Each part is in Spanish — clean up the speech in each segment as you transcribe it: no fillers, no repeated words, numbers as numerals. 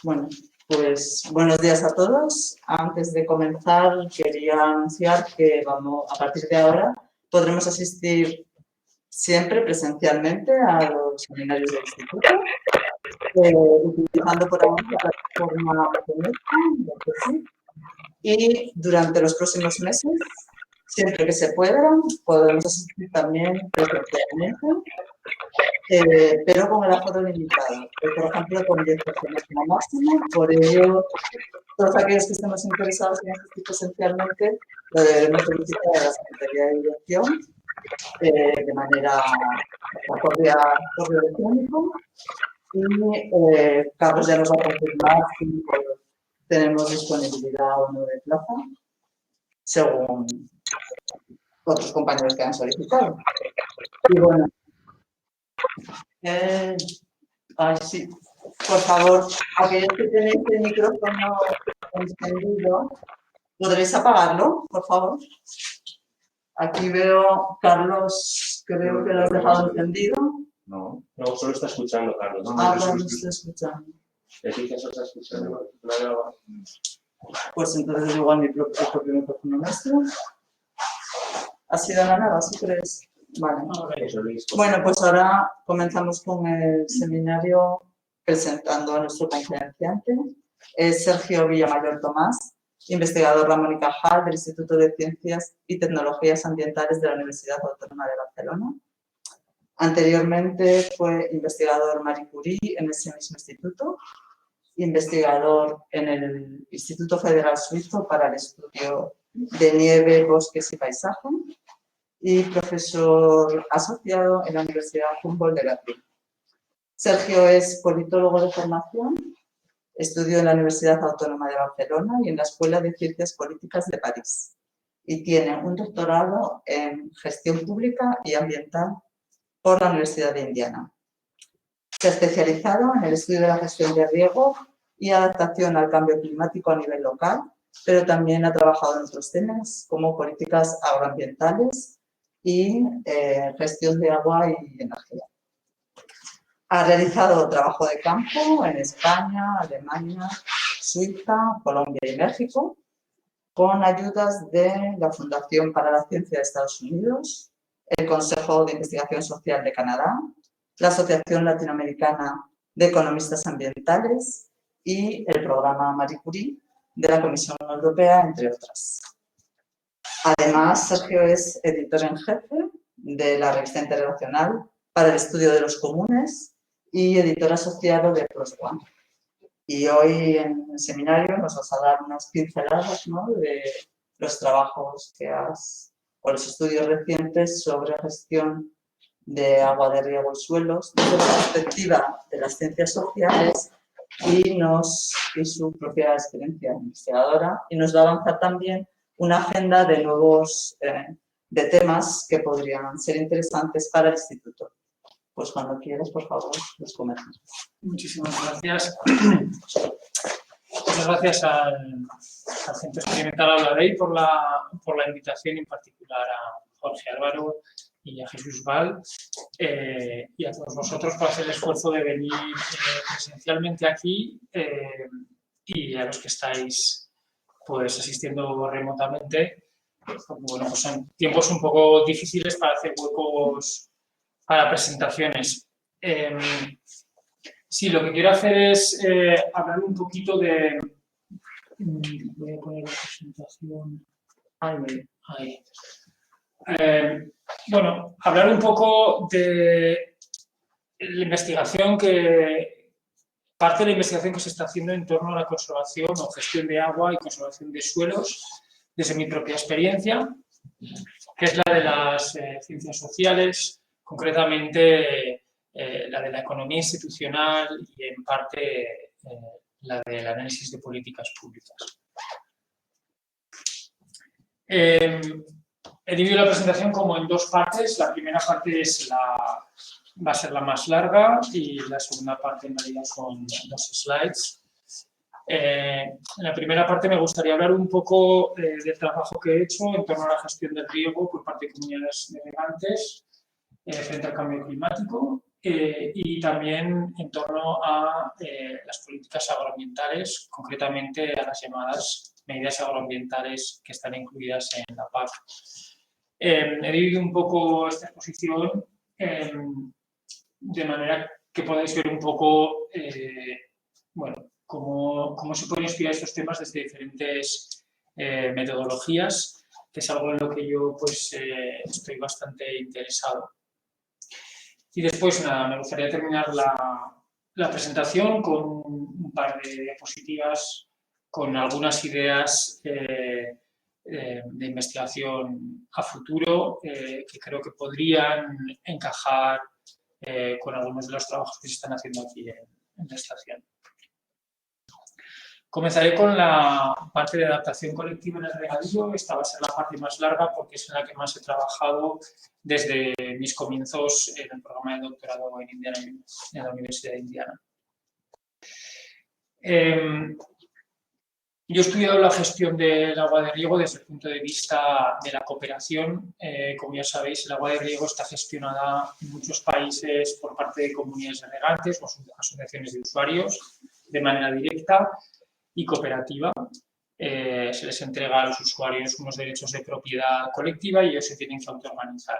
Bueno, pues buenos días a todos. Antes de comenzar, quería anunciar que a partir de ahora podremos asistir siempre presencialmente a los seminarios del instituto, utilizando por ahora la plataforma OpenExpo, y durante los próximos meses, siempre que se pueda, podremos asistir también presencialmente, pero con el aforo limitado, por ejemplo, con 10 personas como máximo. Por ello, todos aquellos que estemos interesados en asistir presencialmente lo debemos solicitar a la Secretaría de Dirección de manera por correo electrónico, y Carlos ya nos va a confirmar si tenemos disponibilidad o no de plaza, según otros compañeros que han solicitado. Y bueno, sí, por favor, aquellos que tenéis el micrófono encendido, ¿podréis apagarlo, por favor? Aquí veo, Carlos, creo que lo has dejado encendido. No, solo está escuchando, Carlos. No está escuchando. ¿Es que solo está escuchando? Pues entonces igual mi propio micrófono nuestro. ¿Ha sido la nada, si crees? Vale. Bueno, pues ahora comenzamos con el seminario presentando a nuestro conferenciante. Es Sergio Villamayor Tomás, investigador Ramón y Cajal del Instituto de Ciencias y Tecnologías Ambientales de la Universidad Autónoma de Barcelona. Anteriormente fue investigador Marie Curie en ese mismo instituto, investigador en el Instituto Federal Suizo para el estudio de nieve, bosques y paisaje, y profesor asociado en la Universidad Humboldt de Berlín. Sergio es politólogo de formación, estudió en la Universidad Autónoma de Barcelona y en la Escuela de Ciencias Políticas de París, y tiene un doctorado en gestión pública y ambiental por la Universidad de Indiana. Se ha especializado en el estudio de la gestión de riego y adaptación al cambio climático a nivel local, pero también ha trabajado en otros temas como políticas agroambientales y gestión de agua y energía. Ha realizado trabajo de campo en España, Alemania, Suiza, Colombia y México, con ayudas de la Fundación para la Ciencia de Estados Unidos, el Consejo de Investigación Social de Canadá, la Asociación Latinoamericana de Economistas Ambientales y el programa Marie Curie de la Comisión Europea, entre otras. Además, Sergio es editor en jefe de la Revista Internacional para el Estudio de los Comunes y editor asociado de PLOS ONE. Y hoy en el seminario nos vas a dar unas pinceladas, ¿no?, de los trabajos que o los estudios recientes sobre gestión de agua de riego y suelos desde la perspectiva de las ciencias sociales y su propia experiencia investigadora, y nos va a avanzar también una agenda de nuevos de temas que podrían ser interesantes para el instituto. Pues cuando quieras, por favor, los comentamos. Muchísimas gracias. Muchas gracias al Centro Experimental Aula Dei por la invitación, en particular a Jorge Álvaro y a Jesús Val, y a todos vosotros por hacer el esfuerzo de venir presencialmente aquí, y a los que estáis pues asistiendo remotamente. Bueno, pues son tiempos un poco difíciles para hacer huecos para presentaciones. Sí, lo que quiero hacer es hablar un poquito de... Voy a poner la presentación... Ahí. Bueno, hablar un poco de la investigación parte de la investigación que se está haciendo en torno a la conservación o gestión de agua y conservación de suelos, desde mi propia experiencia, que es la de las ciencias sociales, concretamente la de la economía institucional y, en parte, la del análisis de políticas públicas. He dividido la presentación como en dos partes. La primera parte va a ser la más larga y la segunda parte en realidad son dos slides. En la primera parte me gustaría hablar un poco del trabajo que he hecho en torno a la gestión del riego por parte de comunidades navegantes frente al cambio climático, y también en torno a las políticas agroambientales, concretamente a las llamadas medidas agroambientales que están incluidas en la PAC. He dividido un poco esta exposición de manera que podáis ver un poco bueno, cómo se pueden estudiar estos temas desde diferentes metodologías, que es algo en lo que yo pues, estoy bastante interesado. Y después, nada, me gustaría terminar la presentación con un par de diapositivas con algunas ideas de investigación a futuro que creo que podrían encajar con algunos de los trabajos que se están haciendo aquí en la estación. Comenzaré con la parte de adaptación colectiva en el regadío. Esta va a ser la parte más larga porque es en la que más he trabajado desde mis comienzos en el programa de doctorado en Indiana, en la Universidad de Indiana. Yo he estudiado la gestión del agua de riego desde el punto de vista de la cooperación. Como ya sabéis, el agua de riego está gestionada en muchos países por parte de comunidades de regantes o asociaciones de usuarios de manera directa y cooperativa. Se les entrega a los usuarios unos derechos de propiedad colectiva y ellos se tienen que autoorganizar.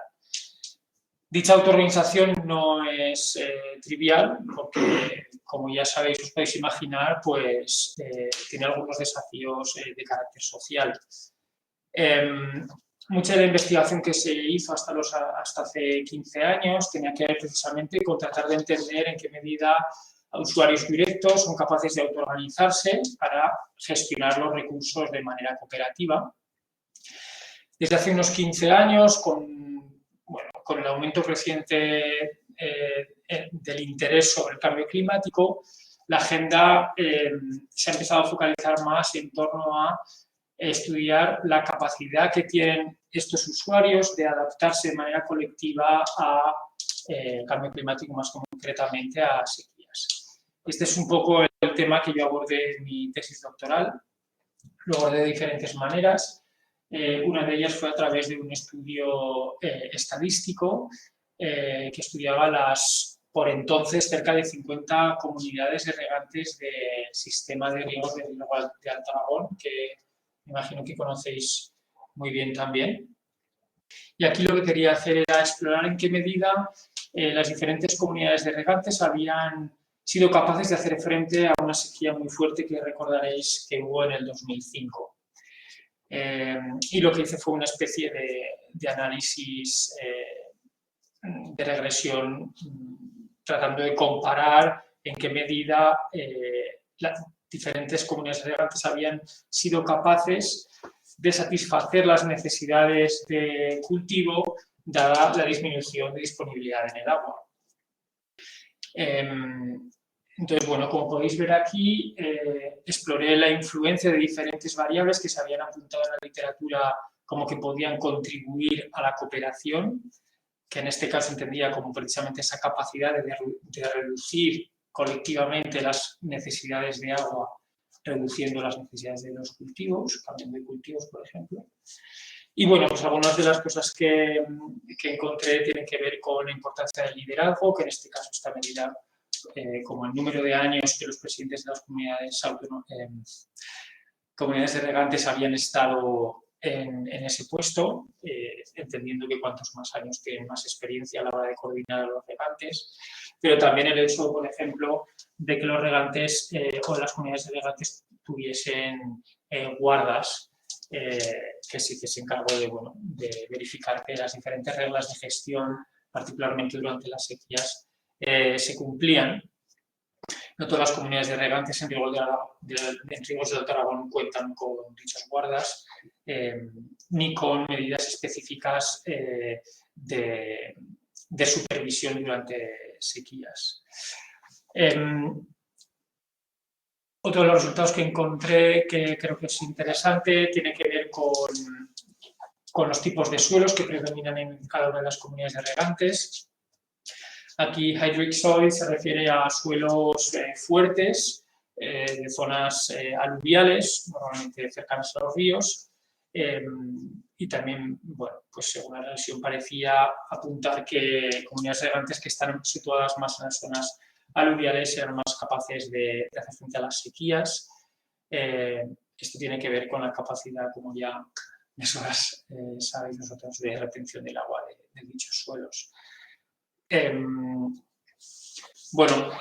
Dicha autoorganización no es trivial porque, como ya sabéis, os podéis imaginar, pues tiene algunos desafíos de carácter social. Mucha de la investigación que se hizo hasta hace 15 años tenía que ver precisamente con tratar de entender en qué medida usuarios directos son capaces de autoorganizarse para gestionar los recursos de manera cooperativa. Desde hace unos 15 años, con el aumento creciente del interés sobre el cambio climático, la agenda se ha empezado a focalizar más en torno a estudiar la capacidad que tienen estos usuarios de adaptarse de manera colectiva al cambio climático, más concretamente a sequías. Este es un poco el tema que yo abordé en mi tesis doctoral. Lo abordé de diferentes maneras. Una de ellas fue a través de un estudio estadístico que estudiaba las, por entonces, cerca de 50 comunidades de regantes del sistema de riego de Alto Aragón, que me imagino que conocéis muy bien también. Y aquí lo que quería hacer era explorar en qué medida las diferentes comunidades de regantes habían sido capaces de hacer frente a una sequía muy fuerte que recordaréis que hubo en el 2005. Y lo que hice fue una especie de análisis de regresión tratando de comparar en qué medida las diferentes comunidades de regantes habían sido capaces de satisfacer las necesidades de cultivo dada la disminución de disponibilidad en el agua. Entonces, bueno, como podéis ver aquí, exploré la influencia de diferentes variables que se habían apuntado en la literatura como que podían contribuir a la cooperación, que en este caso entendía como precisamente esa capacidad de reducir colectivamente las necesidades de agua, reduciendo las necesidades de los cultivos, cambiando de cultivos, por ejemplo. Y bueno, pues algunas de las cosas que encontré tienen que ver con la importancia del liderazgo, que en este caso está medida como el número de años que los presidentes de las comunidades de regantes habían estado en ese puesto, entendiendo que cuantos más años tienen más experiencia a la hora de coordinar a los regantes, pero también el hecho, por ejemplo, de que los regantes o las comunidades de regantes tuviesen guardas que sí que se encargó de verificar que las diferentes reglas de gestión, particularmente durante las sequías, se cumplían. No todas las comunidades de regantes en riegos de Alto Aragón cuentan con dichas guardas ni con medidas específicas de supervisión durante sequías. Otro de los resultados que encontré que creo que es interesante tiene que ver con los tipos de suelos que predominan en cada una de las comunidades de regantes. Aquí hydric soil se refiere a suelos fuertes de zonas aluviales, normalmente cercanas a los ríos, y también, bueno, pues según la revisión parecía apuntar que comunidades regantes que están situadas más en las zonas aluviales eran más capaces de hacer frente a las sequías. Esto tiene que ver con la capacidad, como ya de sobras sabéis nosotros, de retención del agua de dichos suelos. Bueno,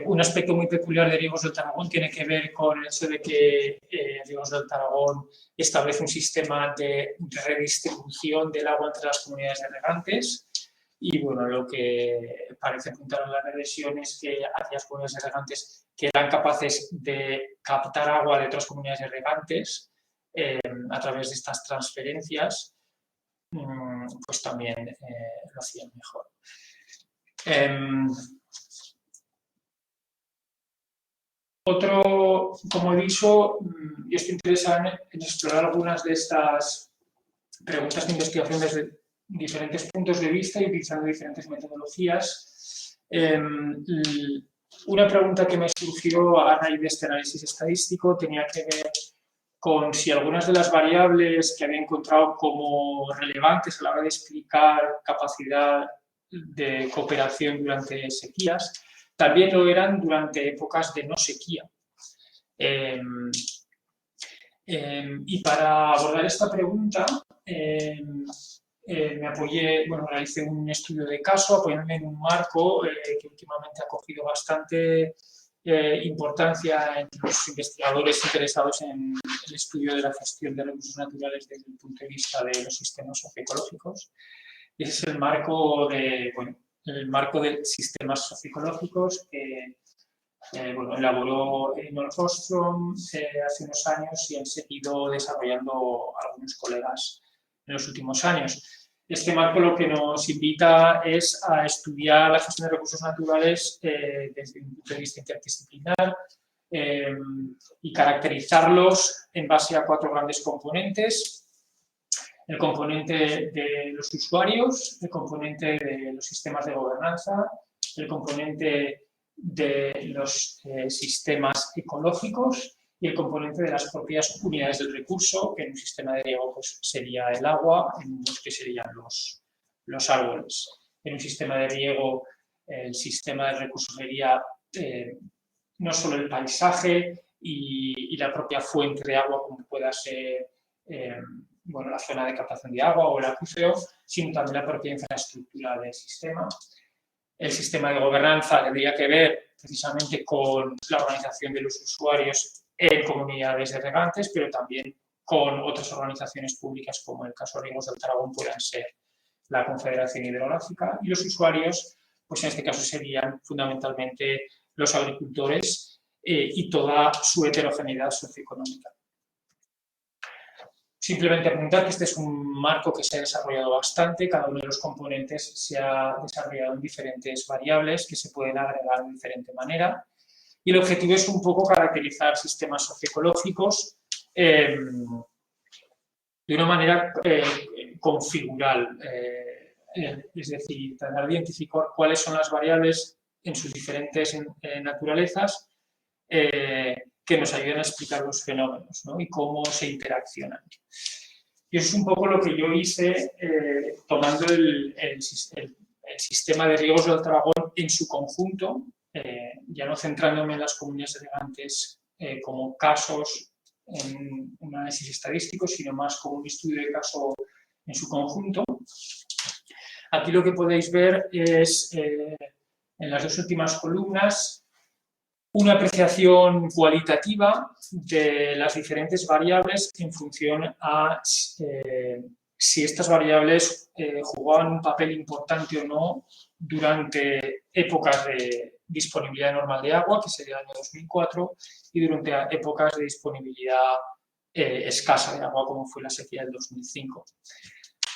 un aspecto muy peculiar de Riegos del Tarragón tiene que ver con el hecho de que Riegos del Tarragón establece un sistema de redistribución del agua entre las comunidades de regantes y, bueno, lo que parece apuntar a la regresión es que aquellas comunidades de regantes que eran capaces de captar agua de otras comunidades de regantes a través de estas transferencias, pues también lo hacían mejor. Otro, como he dicho, yo estoy interesado en explorar algunas de estas preguntas de investigación desde diferentes puntos de vista y utilizando diferentes metodologías. Una pregunta que me surgió a raíz de este análisis estadístico tenía que ver con si algunas de las variables que había encontrado como relevantes a la hora de explicar capacidad de cooperación durante sequías también lo eran durante épocas de no sequía. Y para abordar esta pregunta me apoyé, bueno, realicé un estudio de caso apoyándome en un marco que últimamente ha cogido bastante importancia entre los investigadores interesados en el estudio de la gestión de recursos naturales desde el punto de vista de los sistemas socioecológicos. Y ese es el marco de, bueno, el marco de sistemas socioecológicos que bueno, elaboró Elinor Ostrom hace unos años y han seguido desarrollando algunos colegas en los últimos años. Este marco lo que nos invita es a estudiar la gestión de recursos naturales desde un punto de vista interdisciplinar y caracterizarlos en base a 4 grandes componentes. El componente de los usuarios, el componente de los sistemas de gobernanza, el componente de los sistemas ecológicos y el componente de las propias unidades del recurso, que en un sistema de riego pues, sería el agua, en un bosque serían los árboles. En un sistema de riego el sistema de recursos sería no solo el paisaje y la propia fuente de agua, como pueda ser bueno, la zona de captación de agua o el acuífero, sino también la propia infraestructura del sistema. El sistema de gobernanza tendría que ver precisamente con la organización de los usuarios en comunidades de regantes, pero también con otras organizaciones públicas, como en el caso de Riegos del Tarragón puedan ser la Confederación Hidrográfica, y los usuarios, pues en este caso serían fundamentalmente los agricultores y toda su heterogeneidad socioeconómica. Simplemente apuntar que este es un marco que se ha desarrollado bastante, cada uno de los componentes se ha desarrollado en diferentes variables que se pueden agregar de diferente manera y el objetivo es un poco caracterizar sistemas socioecológicos de una manera configural, es decir, tratar de identificar cuáles son las variables en sus diferentes naturalezas que nos ayudan a explicar los fenómenos, ¿no? Y cómo se interaccionan. Y eso es un poco lo que yo hice tomando el sistema de riegos del Tarragón en su conjunto, ya no centrándome en las comunidades regantes como casos en un análisis estadístico, sino más como un estudio de caso en su conjunto. Aquí lo que podéis ver es, en las 2 últimas columnas, una apreciación cualitativa de las diferentes variables en función a si estas variables jugaban un papel importante o no durante épocas de disponibilidad normal de agua, que sería el año 2004, y durante épocas de disponibilidad escasa de agua, como fue la sequía del 2005.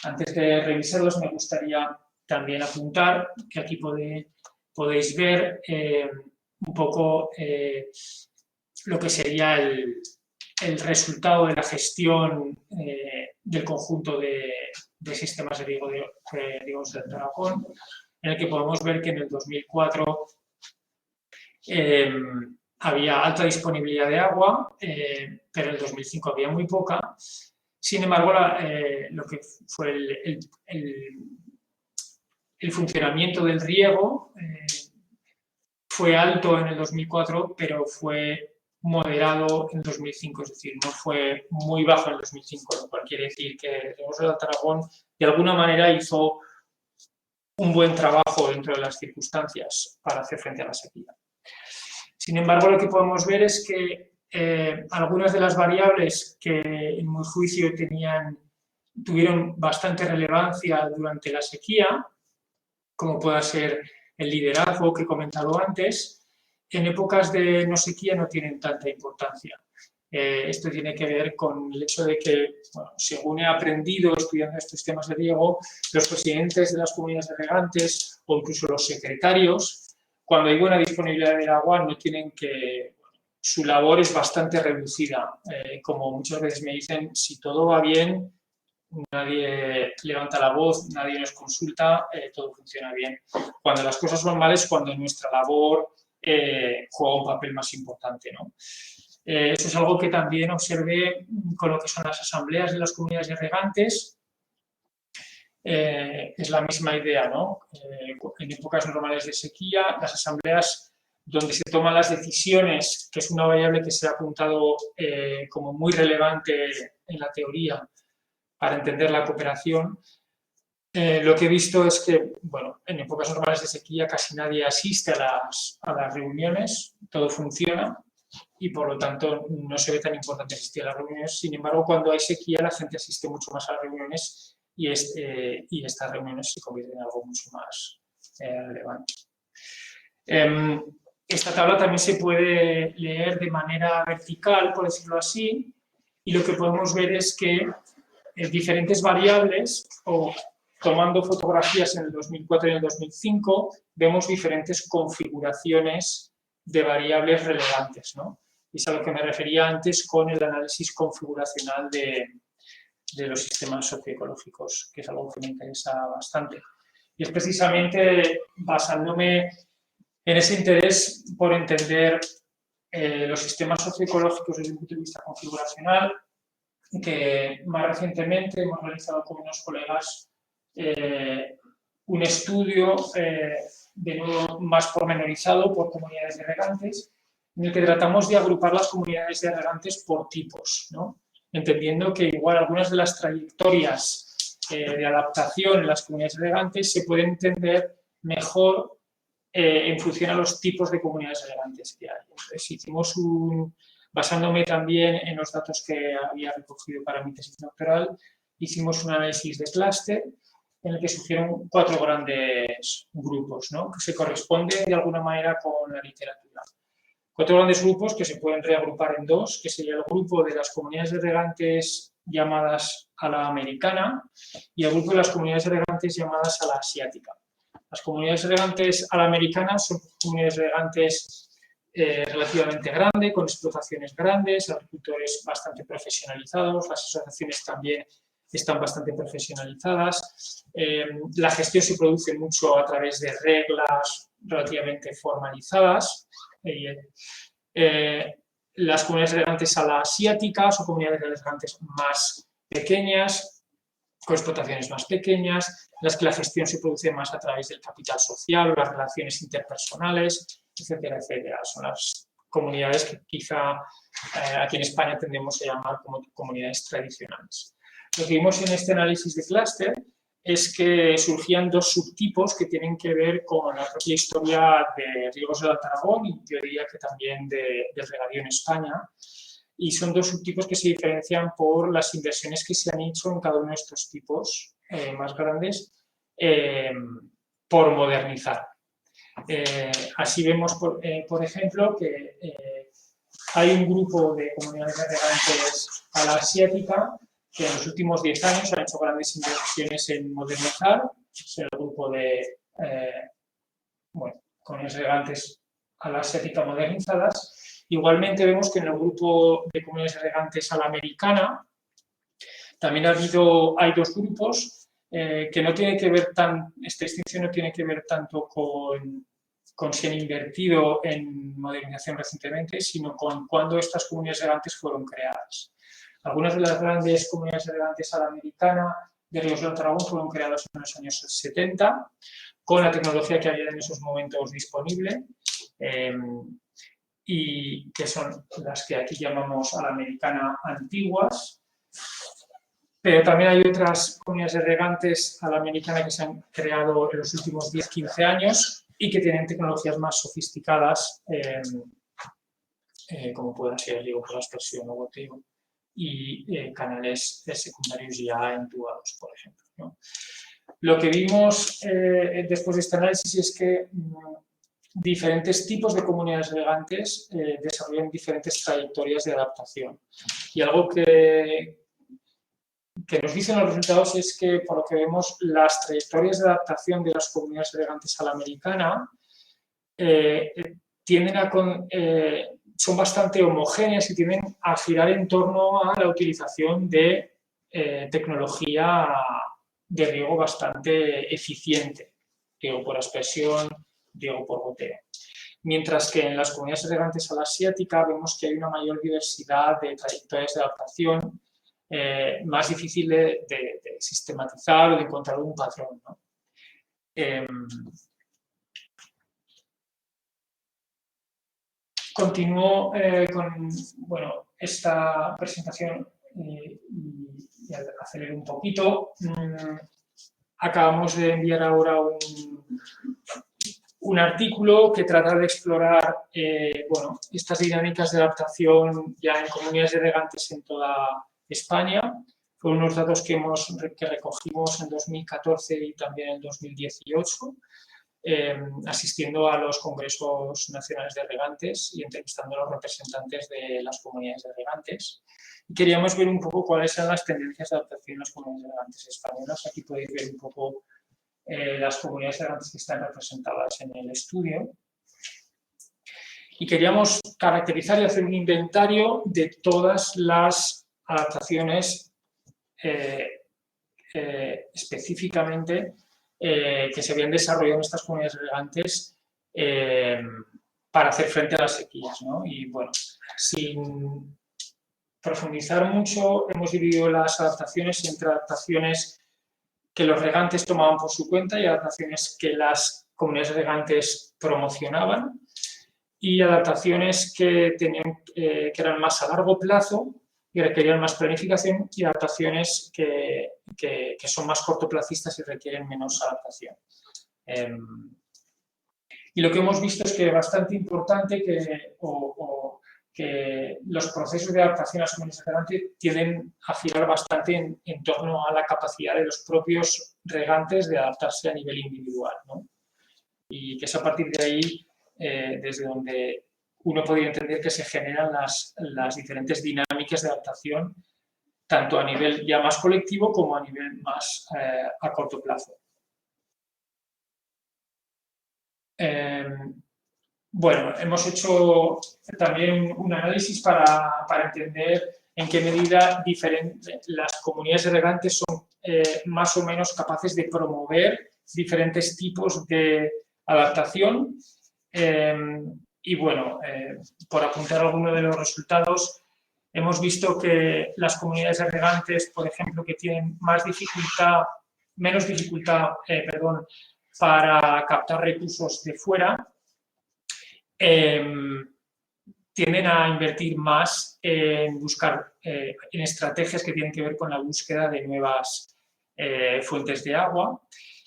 Antes de revisarlos, me gustaría también apuntar que aquí podéis ver un poco lo que sería el resultado de la gestión del conjunto de sistemas de riegos del Tarragón, en el que podemos ver que en el 2004 había alta disponibilidad de agua, pero en el 2005 había muy poca, Sin embargo, lo que fue el funcionamiento del riego fue alto en el 2004, pero fue moderado en 2005, es decir, no fue muy bajo en el 2005, lo cual quiere decir que Riegos del Alto Aragón de alguna manera hizo un buen trabajo dentro de las circunstancias para hacer frente a la sequía. Sin embargo, lo que podemos ver es que algunas de las variables que en mi juicio tuvieron bastante relevancia durante la sequía, como pueda ser el liderazgo que he comentado antes, en épocas de no sequía no tienen tanta importancia. Esto tiene que ver con el hecho de que, bueno, según he aprendido estudiando estos temas de riego, los presidentes de las comunidades de regantes o incluso los secretarios, cuando hay buena disponibilidad del agua, no tienen que... Su labor es bastante reducida. Como muchas veces me dicen, si todo va bien, nadie levanta la voz, nadie nos consulta, todo funciona bien. Cuando las cosas van mal es cuando nuestra labor juega un papel más importante, ¿no? Eso es algo que también observé con lo que son las asambleas de las comunidades de regantes. Es la misma idea, ¿no? En épocas normales de sequía, las asambleas donde se toman las decisiones, que es una variable que se ha apuntado como muy relevante en la teoría para entender la cooperación, lo que he visto es que, bueno, en épocas normales de sequía casi nadie asiste a las reuniones, todo funciona y por lo tanto no se ve tan importante asistir a las reuniones. Sin embargo, cuando hay sequía la gente asiste mucho más a las reuniones y estas reuniones se convierten en algo mucho más relevante. Esta tabla también se puede leer de manera vertical, por decirlo así, y lo que podemos ver es que diferentes variables, o tomando fotografías en el 2004 y en el 2005, vemos diferentes configuraciones de variables relevantes, ¿no? Y es a lo que me refería antes con el análisis configuracional de los sistemas socioecológicos, que es algo que me interesa bastante. Y es precisamente basándome en ese interés por entender los sistemas socioecológicos desde un punto de vista configuracional, que más recientemente hemos realizado con unos colegas un estudio de nuevo más pormenorizado por comunidades de regantes, en el que tratamos de agrupar las comunidades de regantes por tipos, ¿no? Entendiendo que igual algunas de las trayectorias de adaptación en las comunidades de regantes se pueden entender mejor en función a los tipos de comunidades de regantes que hay. Entonces hicimos basándome también en los datos que había recogido para mi tesis doctoral, hicimos un análisis de clúster en el que surgieron 4 grandes grupos, ¿no? Que se corresponden de alguna manera con la literatura. 4 grandes grupos que se pueden reagrupar en 2, que sería el grupo de las comunidades de regantes llamadas a la americana y el grupo de las comunidades de regantes llamadas a la asiática. Las comunidades de regantes a la americana son comunidades de regantes relativamente grande, con explotaciones grandes, agricultores bastante profesionalizados, las asociaciones también están bastante profesionalizadas. La gestión se produce mucho a través de reglas relativamente formalizadas. Las comunidades regantes a la asiática son comunidades regantes más pequeñas, con explotaciones más pequeñas, en las que la gestión se produce más a través del capital social, las relaciones interpersonales, etcétera, etcétera. Son las comunidades que quizá aquí en España tendemos a llamar como comunidades tradicionales. Lo que vimos en este análisis de clúster es que surgían 2 subtipos que tienen que ver con la propia historia de Riegos del Alto Aragón y yo diría que también del regadío en España. Y son 2 subtipos que se diferencian por las inversiones que se han hecho en cada uno de estos tipos más grandes por modernizar. Así vemos, por ejemplo, que hay un grupo de comunidades de regantes a la asiática que en los últimos 10 años han hecho grandes inversiones en modernizar. Es el grupo de comunidades regantes a la asiática modernizadas. Igualmente vemos que en el grupo de comunidades regantes a la americana también hay 2 grupos que no tienen que ver esta distinción no tiene que ver tanto con si han invertido en modernización recientemente, sino con cuándo estas comunidades regantes fueron creadas. Algunas de las grandes comunidades de regantes a la americana de ríos del Tarragón fueron creadas en los años 70 con la tecnología que había en esos momentos disponible y que son las que aquí llamamos a la americana antiguas. Pero también hay otras comunidades de regantes a la americana que se han creado en los últimos 10-15 años y que tienen tecnologías más sofisticadas, como pueden ser riego por aspersión o goteo, y canales secundarios ya entubados, por ejemplo, ¿no? Lo que vimos después de este análisis es que diferentes tipos de comunidades regantes desarrollan diferentes trayectorias de adaptación. Y algo que nos dicen los resultados es que, por lo que vemos, las trayectorias de adaptación de las comunidades regantes a la americana son bastante homogéneas y tienden a girar en torno a la utilización de tecnología de riego bastante eficiente, riego por aspersión, riego por goteo. Mientras que en las comunidades regantes a la asiática vemos que hay una mayor diversidad de trayectorias de adaptación, más difícil de sistematizar o de encontrar un patrón, ¿no? Continúo con esta presentación y acelero un poquito. Acabamos de enviar ahora un artículo que trata de explorar estas dinámicas de adaptación ya en comunidades de regantes en toda España. Fueron unos datos que recogimos en 2014 y también en 2018. Asistiendo a los congresos nacionales de regantes y entrevistando a los representantes de las comunidades de regantes. Y queríamos ver un poco cuáles eran las tendencias de adaptación en las comunidades de regantes españolas. Aquí podéis ver un poco las comunidades de regantes que están representadas en el estudio. Y queríamos caracterizar y hacer un inventario de todas las adaptaciones específicamente que se habían desarrollado en estas comunidades regantes para hacer frente a las sequías, ¿no? Y bueno, sin profundizar mucho, hemos dividido las adaptaciones entre adaptaciones que los regantes tomaban por su cuenta y adaptaciones que las comunidades regantes promocionaban, y adaptaciones que eran más a largo plazo y requerían más planificación, y adaptaciones que son más cortoplacistas y requieren menos adaptación. Y lo que hemos visto es que es bastante importante que los procesos de adaptación a las comunidades regantes tienden a girar bastante en torno a la capacidad de los propios regantes de adaptarse a nivel individual, ¿no? Y que es a partir de ahí desde donde uno podría entender que se generan las diferentes dinámicas de adaptación, tanto a nivel ya más colectivo como a nivel más a corto plazo. Bueno, hemos hecho también un análisis para entender en qué medida las comunidades regantes son más o menos capaces de promover diferentes tipos de adaptación. Y bueno, por apuntar algunos de los resultados, hemos visto que las comunidades regantes, por ejemplo, que tienen menos dificultad para captar recursos de fuera, tienden a invertir más en buscar en estrategias que tienen que ver con la búsqueda de nuevas fuentes de agua,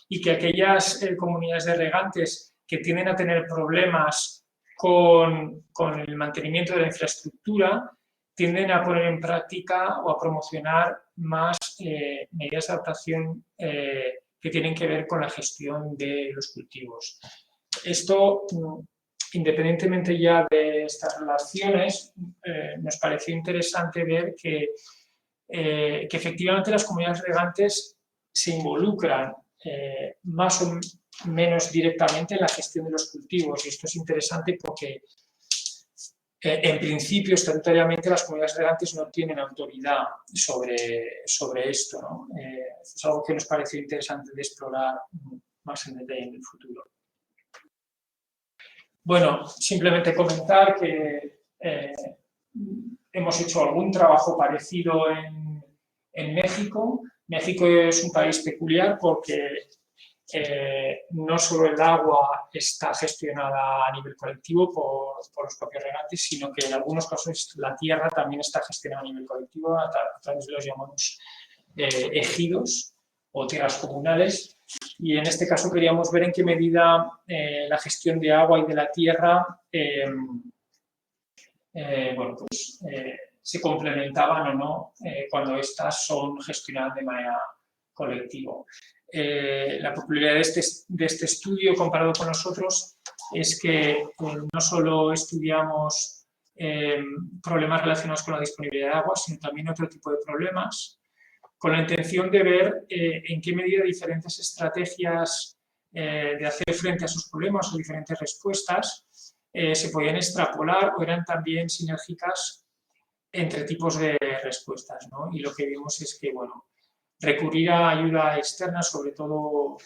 y que aquellas comunidades de regantes que tienden a tener problemas con el mantenimiento de la infraestructura tienden a poner en práctica o a promocionar más medidas de adaptación que tienen que ver con la gestión de los cultivos. Esto, independientemente ya de estas relaciones, nos pareció interesante ver que efectivamente las comunidades regantes se involucran más o menos directamente en la gestión de los cultivos, y esto es interesante porque en principio, estatutariamente, las comunidades regantes no tienen autoridad sobre esto, ¿no? Es algo que nos pareció interesante de explorar más en detalle en el futuro. Bueno, simplemente comentar que hemos hecho algún trabajo parecido en México. México es un país peculiar porque no solo el agua está gestionada a nivel colectivo por los propios regantes, sino que en algunos casos la tierra también está gestionada a nivel colectivo a través de los llamados ejidos o tierras comunales. Y en este caso queríamos ver en qué medida la gestión de agua y de la tierra se complementaban o no cuando estas son gestionadas de manera colectiva. La peculiaridad de este estudio comparado con los otros es que no solo estudiamos problemas relacionados con la disponibilidad de agua, sino también otro tipo de problemas, con la intención de ver en qué medida diferentes estrategias de hacer frente a esos problemas o diferentes respuestas se podían extrapolar o eran también sinérgicas entre tipos de respuestas, ¿no? Y lo que vimos es que, bueno, recurrir a ayuda externa, sobre todo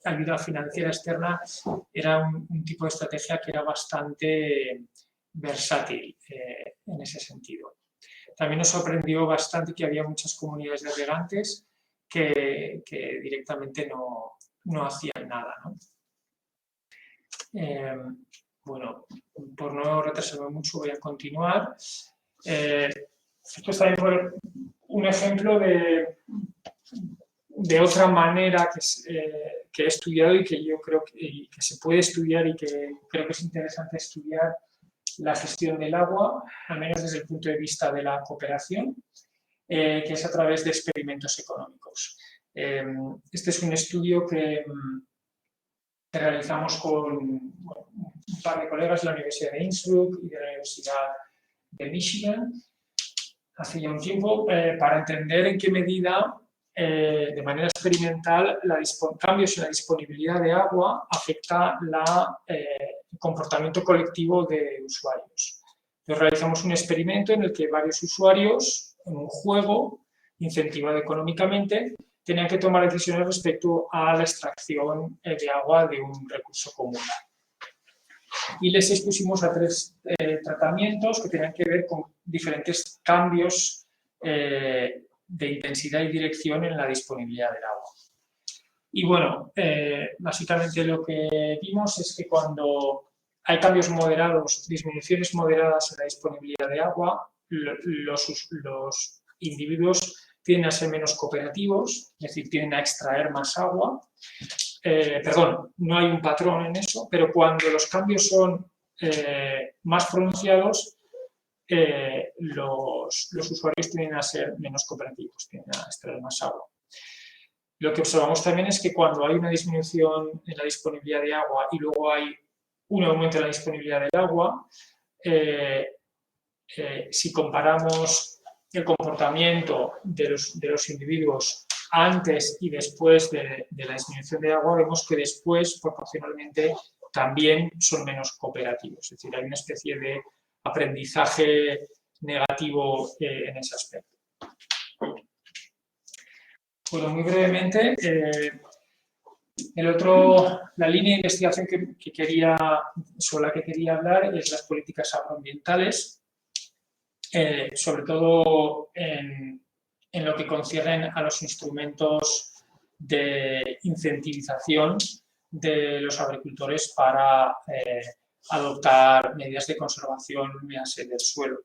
ayuda financiera externa, era un tipo de estrategia que era bastante versátil en ese sentido. También nos sorprendió bastante que había muchas comunidades de regantes que directamente no hacían nada, ¿no? Bueno, por no retrasarme mucho voy a continuar. Esto es también un ejemplo de otra manera que he estudiado y que yo creo que se puede estudiar y que creo que es interesante estudiar la gestión del agua, al menos desde el punto de vista de la cooperación, que es a través de experimentos económicos. Este es un estudio que realizamos con un par de colegas de la Universidad de Innsbruck y de la Universidad de Michigan hace ya un tiempo para entender en qué medida, de manera experimental, cambios en la disponibilidad de agua afecta el comportamiento colectivo de usuarios. Entonces realizamos un experimento en el que varios usuarios, en un juego incentivado económicamente, tenían que tomar decisiones respecto a la extracción de agua de un recurso común. Y les expusimos a 3 tratamientos que tenían que ver con diferentes cambios de intensidad y dirección en la disponibilidad del agua. Y bueno, básicamente lo que vimos es que cuando hay cambios moderados, disminuciones moderadas en la disponibilidad de agua, los individuos tienden a ser menos cooperativos, es decir, tienden a extraer más agua. No hay un patrón en eso, pero cuando los cambios son más pronunciados, los usuarios tienden a ser menos cooperativos, tienden a extraer más agua. Lo que observamos también es que cuando hay una disminución en la disponibilidad de agua y luego hay un aumento en la disponibilidad del agua, si comparamos el comportamiento de los individuos antes y después de la disminución de agua, vemos que después, proporcionalmente, también son menos cooperativos. Es decir, hay una especie de aprendizaje negativo en ese aspecto. Bueno, muy brevemente, la línea de investigación sobre la que quería hablar es las políticas agroambientales, sobre todo en lo que concierne a los instrumentos de incentivización de los agricultores para adoptar medidas de conservación del suelo.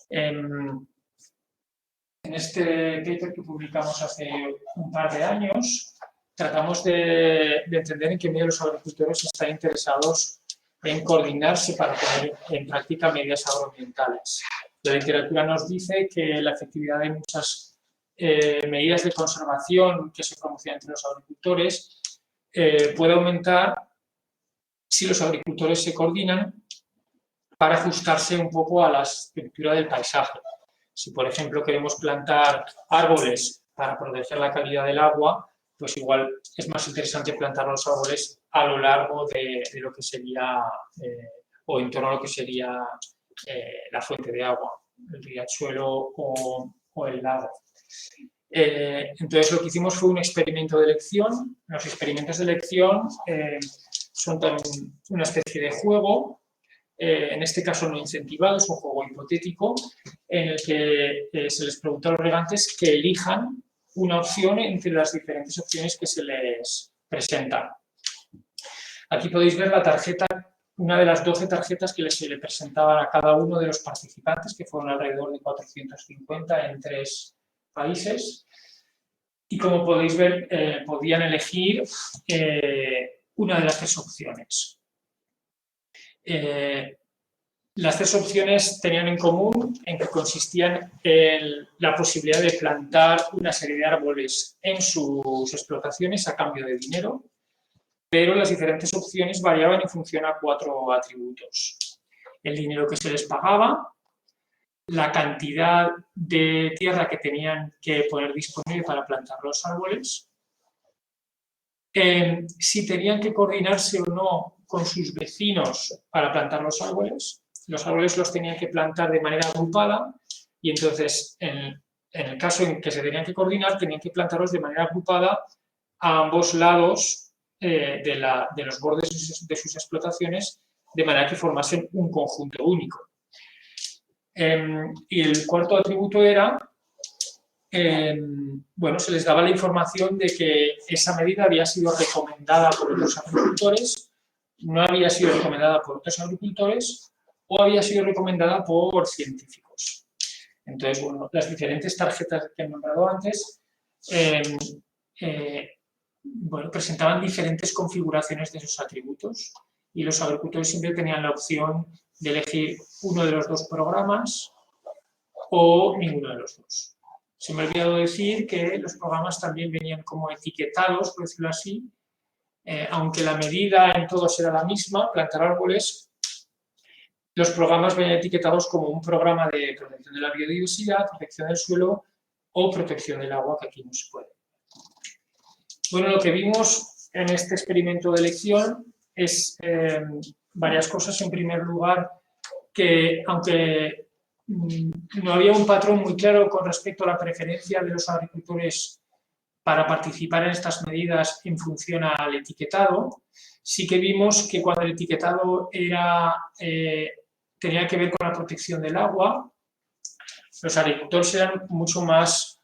En este paper que publicamos hace un par de años, tratamos de entender en qué medida los agricultores están interesados en coordinarse para poner en práctica medidas agroambientales. La literatura nos dice que la efectividad de muchas medidas de conservación que se promocionan entre los agricultores puede aumentar si los agricultores se coordinan para ajustarse un poco a la estructura del paisaje. Si, por ejemplo, queremos plantar árboles para proteger la calidad del agua, pues igual es más interesante plantar los árboles a lo largo de lo que sería, o en torno a lo que sería la fuente de agua, el riachuelo o el lago. Entonces, lo que hicimos fue un experimento de elección. Los experimentos de elección son también una especie de juego en este caso no incentivado, es un juego hipotético, en el que se les pregunta a los regantes que elijan una opción entre las diferentes opciones que se les presentan. Aquí podéis ver la tarjeta, una de las 12 tarjetas que se le presentaban a cada uno de los participantes, que fueron alrededor de 450 en 3 países. Y como podéis ver, podían elegir una de las 3 opciones. Las 3 opciones tenían en común en que consistían en la posibilidad de plantar una serie de árboles en sus explotaciones a cambio de dinero, pero las diferentes opciones variaban en función a 4 atributos. El dinero que se les pagaba, la cantidad de tierra que tenían que poner disponible para plantar los árboles, si tenían que coordinarse o no con sus vecinos para plantar los árboles los tenían que plantar de manera agrupada y entonces en el caso en que se tenían que coordinar tenían que plantarlos de manera agrupada a ambos lados de los bordes de sus explotaciones de manera que formasen un conjunto único. Y el cuarto atributo era, se les daba la información de que esa medida había sido recomendada por otros agricultores, no había sido recomendada por otros agricultores o había sido recomendada por científicos. Entonces, las diferentes tarjetas que he nombrado antes presentaban diferentes configuraciones de esos atributos y los agricultores siempre tenían la opción de elegir uno de los 2 programas o ninguno de los 2. Se me ha olvidado decir que los programas también venían como etiquetados, por decirlo así, aunque la medida en todos era la misma, plantar árboles, los programas venían etiquetados como un programa de protección de la biodiversidad, protección del suelo o protección del agua, que aquí no se puede. Bueno, lo que vimos en este experimento de elección es varias cosas. En primer lugar, que aunque no había un patrón muy claro con respecto a la preferencia de los agricultores para participar en estas medidas en función al etiquetado, sí que vimos que cuando el etiquetado tenía que ver con la protección del agua, los agricultores eran mucho más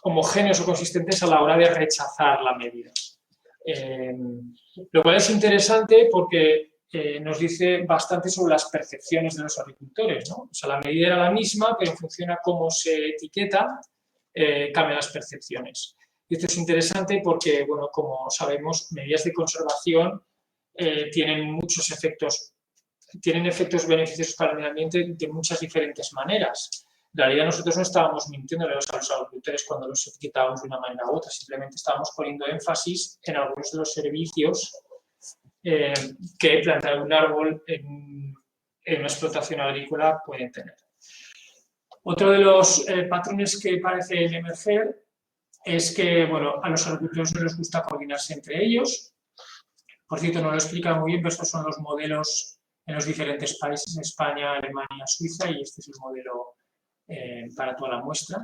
homogéneos o consistentes a la hora de rechazar la medida. Lo cual es interesante porque nos dice bastante sobre las percepciones de los agricultores, ¿no? O sea, la medida era la misma, pero en función a cómo se etiqueta, cambian las percepciones. Y esto es interesante porque, bueno, como sabemos, medidas de conservación tienen muchos efectos, tienen efectos beneficiosos para el medio ambiente de muchas diferentes maneras. En realidad nosotros no estábamos mintiéndole a los agricultores cuando los etiquetábamos de una manera u otra, simplemente estábamos poniendo énfasis en algunos de los servicios que plantar un árbol en una explotación agrícola pueden tener. Otro de los patrones que parecen emerger es que, bueno, a los agricultores no les gusta coordinarse entre ellos. Por cierto, no lo explica muy bien, pero estos son los modelos en los diferentes países, España, Alemania, Suiza, y este es el modelo para toda la muestra.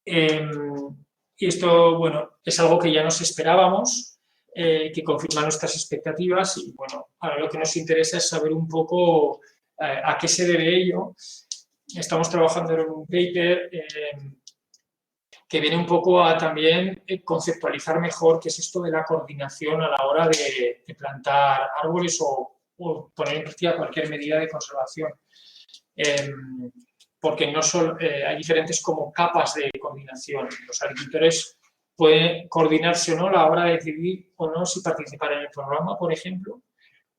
Y esto, bueno, es algo que ya nos esperábamos, que confirma nuestras expectativas y, bueno, ahora lo que nos interesa es saber un poco a qué se debe ello. Estamos trabajando en un paper que viene un poco a también conceptualizar mejor qué es esto de la coordinación a la hora de plantar árboles o poner en práctica cualquier medida de conservación. Porque no solo, hay diferentes como capas de coordinación. Los agricultores pueden coordinarse o no a la hora de decidir o no si participar en el programa, por ejemplo.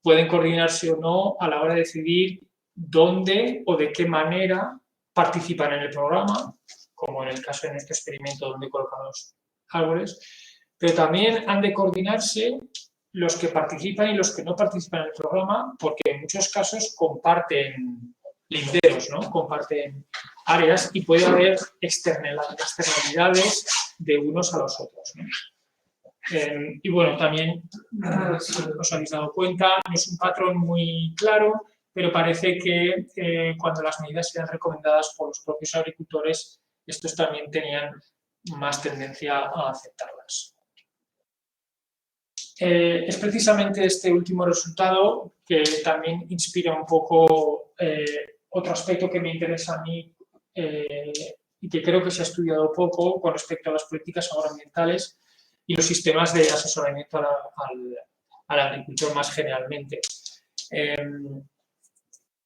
Pueden coordinarse o no a la hora de decidir dónde o de qué manera participar en el programa, como en el caso de nuestro experimento donde colocamos los árboles. Pero también han de coordinarse los que participan y los que no participan en el programa, porque en muchos casos comparten linderos, ¿no? Comparten áreas y puede haber externalidades de unos a los otros, ¿no? Y bueno, también, si os habéis dado cuenta, no es un patrón muy claro, pero parece que cuando las medidas eran recomendadas por los propios agricultores, estos también tenían más tendencia a aceptarlas. Es precisamente este último resultado que también inspira un poco otro aspecto que me interesa a mí y que creo que se ha estudiado poco con respecto a las políticas agroambientales y los sistemas de asesoramiento al agricultor más generalmente.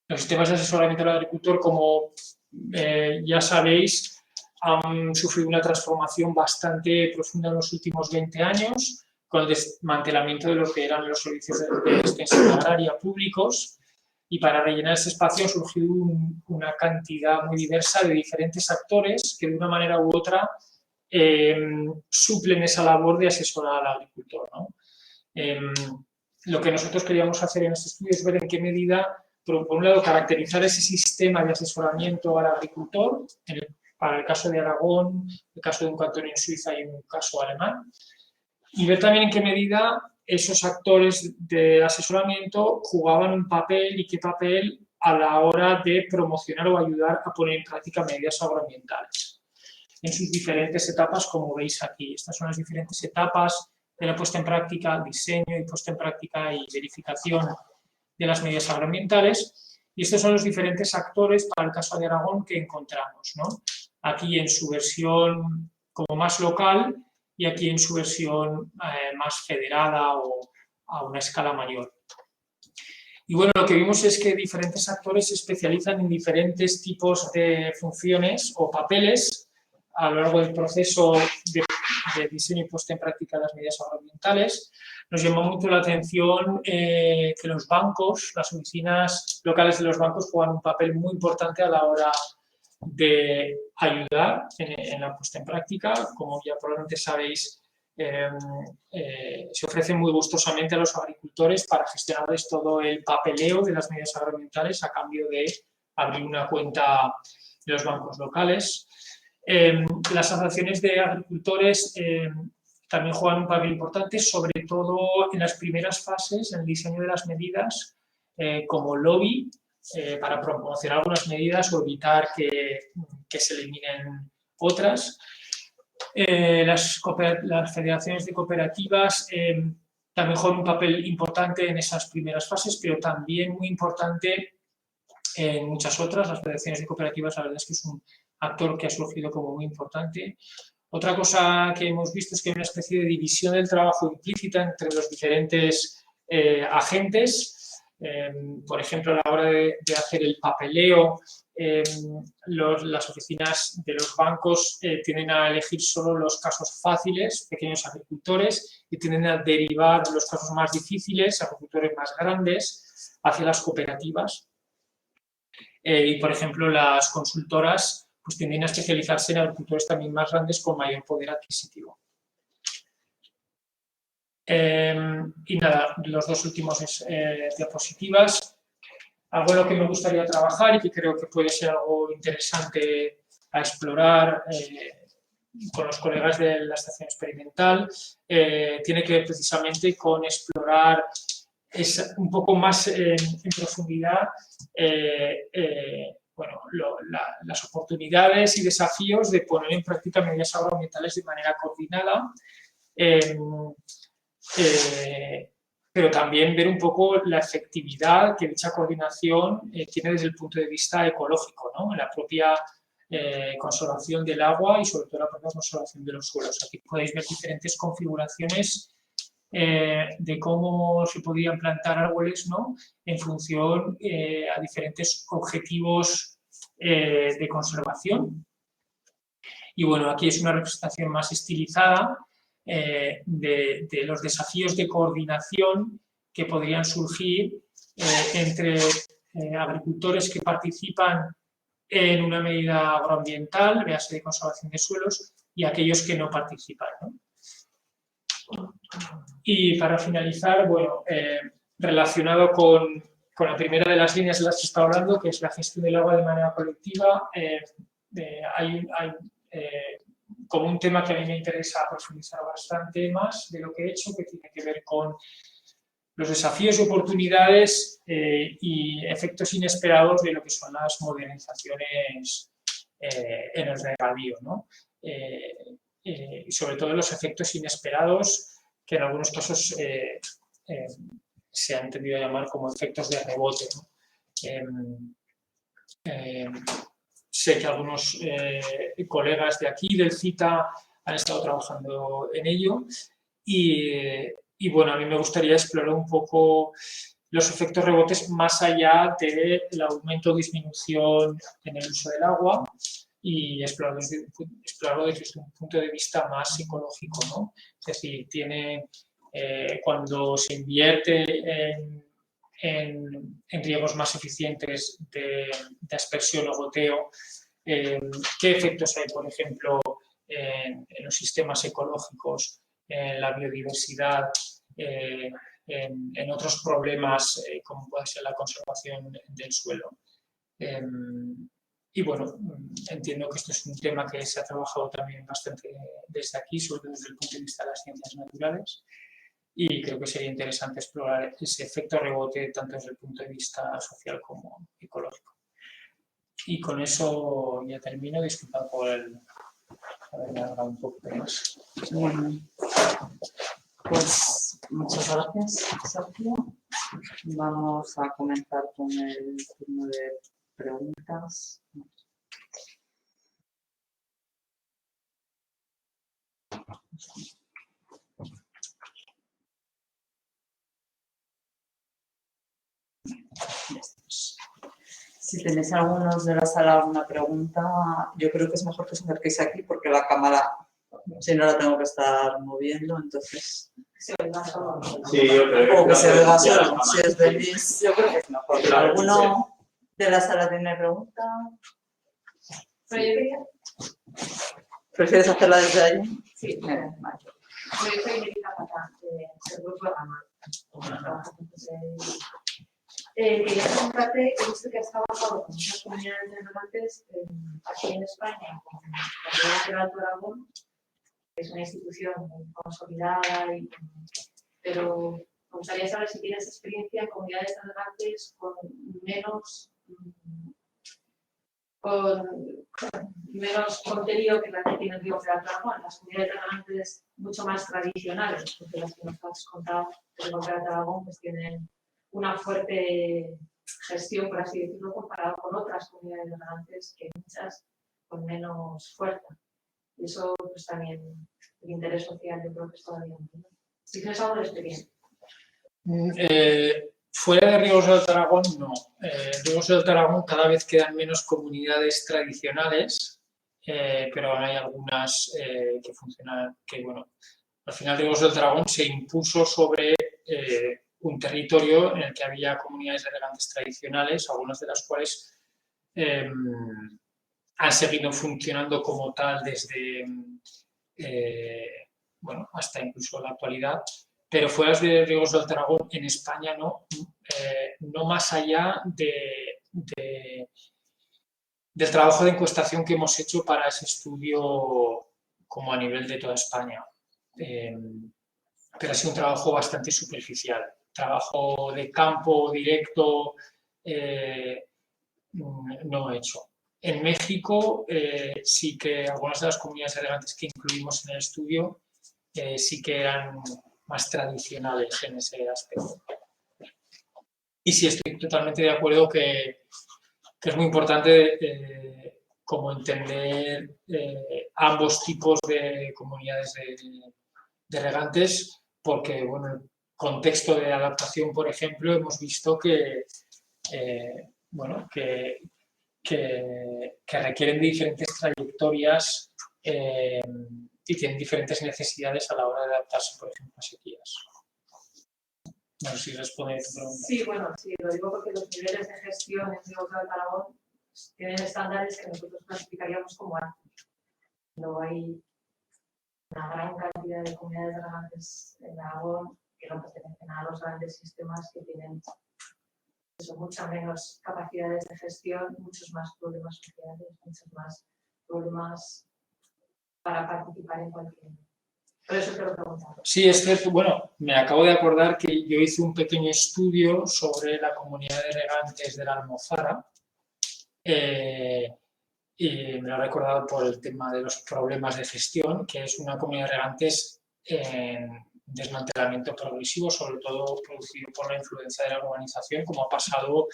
Los sistemas de asesoramiento al agricultor, como ya sabéis, han sufrido una transformación bastante profunda en los últimos 20 años, con el desmantelamiento de lo que eran los servicios de extensión agraria públicos, y para rellenar ese espacio ha surgido una cantidad muy diversa de diferentes actores que de una manera u otra suplen esa labor de asesorar al agricultor, ¿no? Lo que nosotros queríamos hacer en este estudio es ver en qué medida, por un lado, caracterizar ese sistema de asesoramiento al agricultor, para el caso de Aragón, el caso de un cantón en Suiza y un caso alemán, y ver también en qué medida esos actores de asesoramiento jugaban un papel y qué papel a la hora de promocionar o ayudar a poner en práctica medidas agroambientales en sus diferentes etapas, como veis aquí. Estas son las diferentes etapas de la puesta en práctica, diseño y puesta en práctica y verificación de las medidas agroambientales. Y estos son los diferentes actores para el caso de Aragón que encontramos, ¿no? Aquí en su versión como más local y aquí en su versión más federada o a una escala mayor. Y bueno, lo que vimos es que diferentes actores se especializan en diferentes tipos de funciones o papeles a lo largo del proceso de diseño y puesta en práctica de las medidas agroambientales. Nos llamó mucho la atención que los bancos, las oficinas locales de los bancos juegan un papel muy importante a la hora de ayudar en la puesta en práctica. Como ya probablemente sabéis, se ofrecen muy gustosamente a los agricultores para gestionarles todo el papeleo de las medidas agroambientales a cambio de abrir una cuenta de los bancos locales. Las asociaciones de agricultores también juegan un papel importante, sobre todo en las primeras fases, en el diseño de las medidas, como lobby, para promocionar algunas medidas o evitar que se eliminen otras. Las federaciones de cooperativas también juegan un papel importante en esas primeras fases, pero también muy importante en muchas otras. Las federaciones de cooperativas, la verdad es que es un actor que ha surgido como muy importante. Otra cosa que hemos visto es que hay una especie de división del trabajo implícita entre los diferentes agentes. Por ejemplo, a la hora de hacer el papeleo, las oficinas de los bancos tienden a elegir solo los casos fáciles, pequeños agricultores, y tienden a derivar los casos más difíciles, agricultores más grandes, hacia las cooperativas. Y, por ejemplo, las consultoras pues tienden a especializarse en agricultores también más grandes con mayor poder adquisitivo. Y nada, los dos últimos diapositivas. Algo en lo que me gustaría trabajar y que creo que puede ser algo interesante a explorar con los colegas de la estación experimental, tiene que ver precisamente con explorar un poco más en profundidad bueno, las oportunidades y desafíos de poner en práctica medidas agroambientales de manera coordinada, pero también ver un poco la efectividad que dicha coordinación tiene desde el punto de vista ecológico, ¿no? En la propia conservación del agua y sobre todo la propia conservación de los suelos. Aquí podéis ver diferentes configuraciones de cómo se podrían plantar árboles, ¿no? En función a diferentes objetivos de conservación. Y bueno, aquí es una representación más estilizada de los desafíos de coordinación que podrían surgir entre agricultores que participan en una medida agroambiental, véase de conservación de suelos, y aquellos que no participan, ¿no? Y para finalizar, bueno, relacionado con la primera de las líneas de las que estaba hablando, que es la gestión del agua de manera colectiva, hay como un tema que a mí me interesa profundizar bastante más de lo que he hecho, que tiene que ver con los desafíos y oportunidades y efectos inesperados de lo que son las modernizaciones en el regadío, ¿no? Y sobre todo los efectos inesperados que en algunos casos se ha entendido llamar como efectos de rebote, ¿no? Sé que algunos colegas de aquí, del CITA, han estado trabajando en ello y bueno, a mí me gustaría explorar un poco los efectos rebotes más allá del aumento o disminución en el uso del agua y explorarlo desde un punto de vista más psicológico, ¿no? Es decir, cuando se invierte en riegos más eficientes de aspersión o goteo, ¿qué efectos hay, por ejemplo, en los sistemas ecológicos, en la biodiversidad, en otros problemas como puede ser la conservación del suelo? Y bueno, entiendo que esto es un tema que se ha trabajado también bastante desde aquí, sobre todo desde el punto de vista de las ciencias naturales, y creo que sería interesante explorar ese efecto rebote tanto desde el punto de vista social como ecológico. Y con eso ya termino, disculpad por haberme alargado un poco más. Bueno, pues muchas gracias, Sergio. Vamos a comenzar con el turno de preguntas. Si tenéis algunos de la sala alguna pregunta, yo creo que es mejor que os acerquéis aquí porque la cámara, si no la tengo que estar moviendo, entonces... Sí, yo creo O que se oiga ya solo. Si os venís, yo creo que es mejor. Claro, ¿Alguno de la sala tiene pregunta? Pero yo quería... ¿Prefieres hacerla desde ahí? Sí, Vale. yo soy Erika Pata, del grupo Gama. Quería preguntarte, he visto que has trabajado con muchas comunidades de regantes aquí en España, con la Comunidad del Alto Aragón, que es una institución muy consolidada, pero me gustaría saber si tienes experiencia en comunidades de regantes con menos contenido que la que tiene el río del Alto Aragón, las comunidades de regantes mucho más tradicionales, porque las que nos has contado del Alto Aragón pues tienen una fuerte gestión, por así decirlo, comparado con otras comunidades de regantes que muchas con menos fuerza. Y eso pues también el interés social yo creo que es todavía menor. Si tienes algo de experiencia. Fuera de Ríos del Alto Aragón, no. En Ríos del Alto Aragón cada vez quedan menos comunidades tradicionales, pero hay algunas que funcionan, que bueno, al final Ríos del Alto Aragón se impuso sobre un territorio en el que había comunidades de regantes tradicionales, algunas de las cuales han seguido funcionando como tal desde, bueno, hasta incluso la actualidad, pero fuera de Ríos del Aragón, en España no más allá del trabajo de encuestación que hemos hecho para ese estudio como a nivel de toda España. Pero ha sido un trabajo bastante superficial. Trabajo de campo directo no he hecho. En México sí que algunas de las comunidades de regantes que incluimos en el estudio sí que eran más tradicionales en ese aspecto. Y sí estoy totalmente de acuerdo que es muy importante como entender ambos tipos de comunidades de regantes, porque bueno, en el contexto de adaptación, por ejemplo, hemos visto que requieren de diferentes trayectorias y tienen diferentes necesidades a la hora de adaptarse, por ejemplo, a sequías. No sé si responde a tu pregunta. Sí, bueno, sí, lo digo porque los niveles de gestión en Ríos del Aragón tienen estándares que nosotros clasificaríamos como altos. Luego hay una gran cantidad de comunidades de regantes en Aragón que no pertenecen a los grandes sistemas que tienen muchas menos capacidades de gestión, muchos más problemas sociales, muchos más problemas para participar en cualquier. Por eso te lo preguntaba. Sí, es cierto. Bueno, me acabo de acordar que yo hice un pequeño estudio sobre la comunidad de regantes de la Almozara y me lo he recordado por el tema de los problemas de gestión, que es una comunidad de regantes desmantelamiento progresivo, sobre todo producido por la influencia de la urbanización, como ha pasado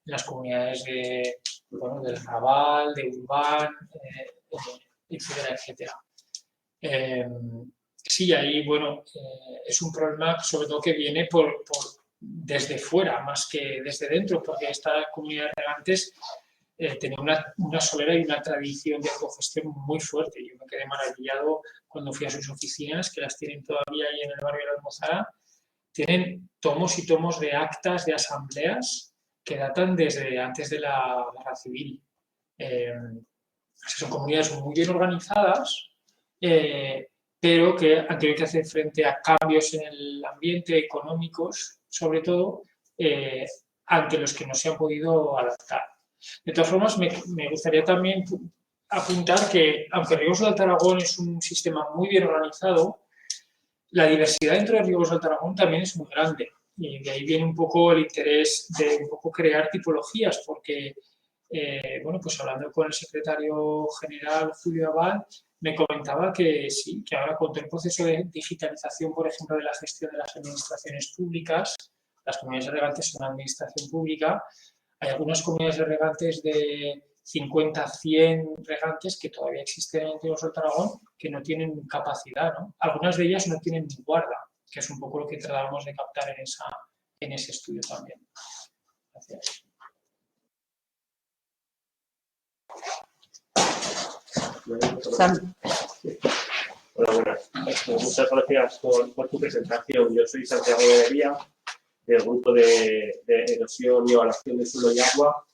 en las comunidades del Raval, de Urbán, etcétera, etcétera. Sí, ahí, es un problema sobre todo que viene desde fuera, más que desde dentro, porque esta comunidad de regantes tenía una solera y una tradición de autogestión muy fuerte. Yo me quedé maravillado cuando fui a sus oficinas, que las tienen todavía ahí en el barrio de la Almozara. Tienen tomos y tomos de actas de asambleas que datan desde antes de la guerra civil. Son comunidades muy bien organizadas, pero que han tenido que hacer frente a cambios en el ambiente, económicos, sobre todo, ante los que no se han podido adaptar. De todas formas, me gustaría también apuntar que, aunque Riegos de Alta Aragón es un sistema muy bien organizado, la diversidad dentro de Riegos de Alta Aragón también es muy grande. Y de ahí viene un poco el interés de un poco crear tipologías, porque, pues hablando con el secretario general, Julio Abad, me comentaba que sí, que ahora con todo el proceso de digitalización, por ejemplo, de la gestión de las administraciones públicas, las comunidades de regantes son una administración pública, hay algunas comunidades de regantes de 50, 100 regantes que todavía existen en Riegos de Alta Aragón que no tienen capacidad, ¿no? Algunas de ellas no tienen ni guarda, que es un poco lo que tratábamos de captar en ese estudio también. Gracias. Hola, buenas. Muchas gracias por tu presentación. Yo soy Santiago de Vía, del grupo de erosión y evaluación de suelo y agua.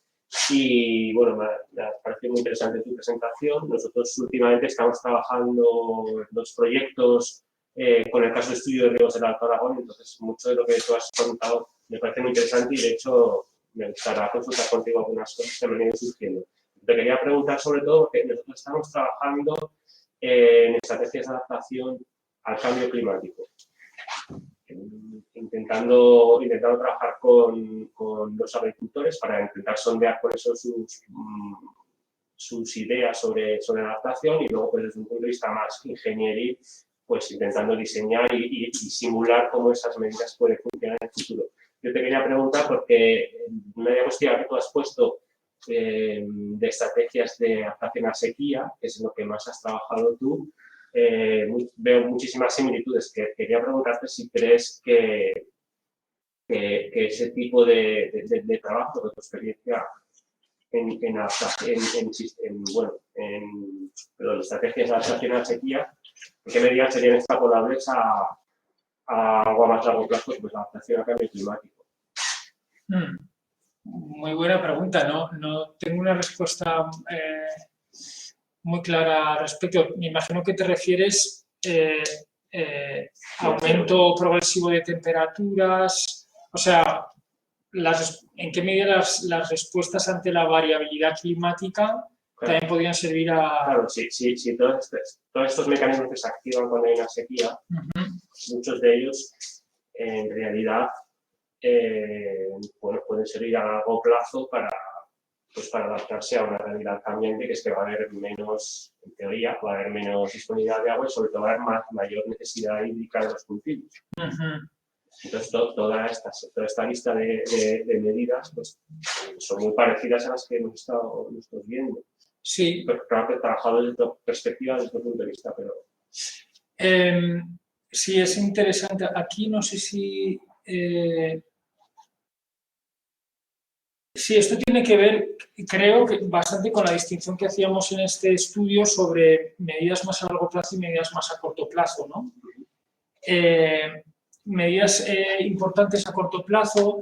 Y me ha parecido muy interesante tu presentación. Nosotros últimamente estamos trabajando en dos proyectos con el caso de estudio de riegos del Alto Aragón, entonces mucho de lo que tú has contado me parece muy interesante y de hecho me gustaría consultar contigo algunas cosas que me han ido surgiendo. Te quería preguntar sobre todo porque nosotros estamos trabajando en estrategias de adaptación al cambio climático. Intentando trabajar con los agricultores para intentar sondear por eso sus ideas sobre adaptación y luego pues, desde un punto de vista más ingenieril, pues intentando diseñar y simular cómo esas medidas pueden funcionar en el futuro. Yo te quería preguntar porque una diapositiva que tú has puesto de estrategias de adaptación a sequía, que es lo que más has trabajado tú, veo muchísimas similitudes. Quería preguntarte si crees que ese tipo de trabajo, de tu experiencia en estrategias de adaptación a la sequía, ¿en qué medidas serían extrapolables a algo a más largo plazo, pues la adaptación al cambio climático? Muy buena pregunta. No tengo una respuesta muy clara al respecto. Me imagino que te refieres a aumento progresivo de temperaturas, o sea, ¿en qué medida las respuestas ante la variabilidad climática también podrían servir a...? Claro, sí, todos estos mecanismos que se activan cuando hay una sequía, muchos de ellos en realidad pueden servir a largo plazo para adaptarse a una realidad cambiante, que es que va a haber menos, en teoría, va a haber menos disponibilidad de agua y sobre todo va a haber mayor necesidad hídrica de los cultivos. Entonces, toda esta lista de medidas pues, son muy parecidas a las que hemos estado viendo. Sí. Pero claro que he trabajado desde tu perspectiva, desde tu punto de vista, pero... Sí, es interesante. Aquí no sé si... Sí, esto tiene que ver, creo que bastante con la distinción que hacíamos en este estudio sobre medidas más a largo plazo y medidas más a corto plazo, ¿no? Medidas importantes a corto plazo,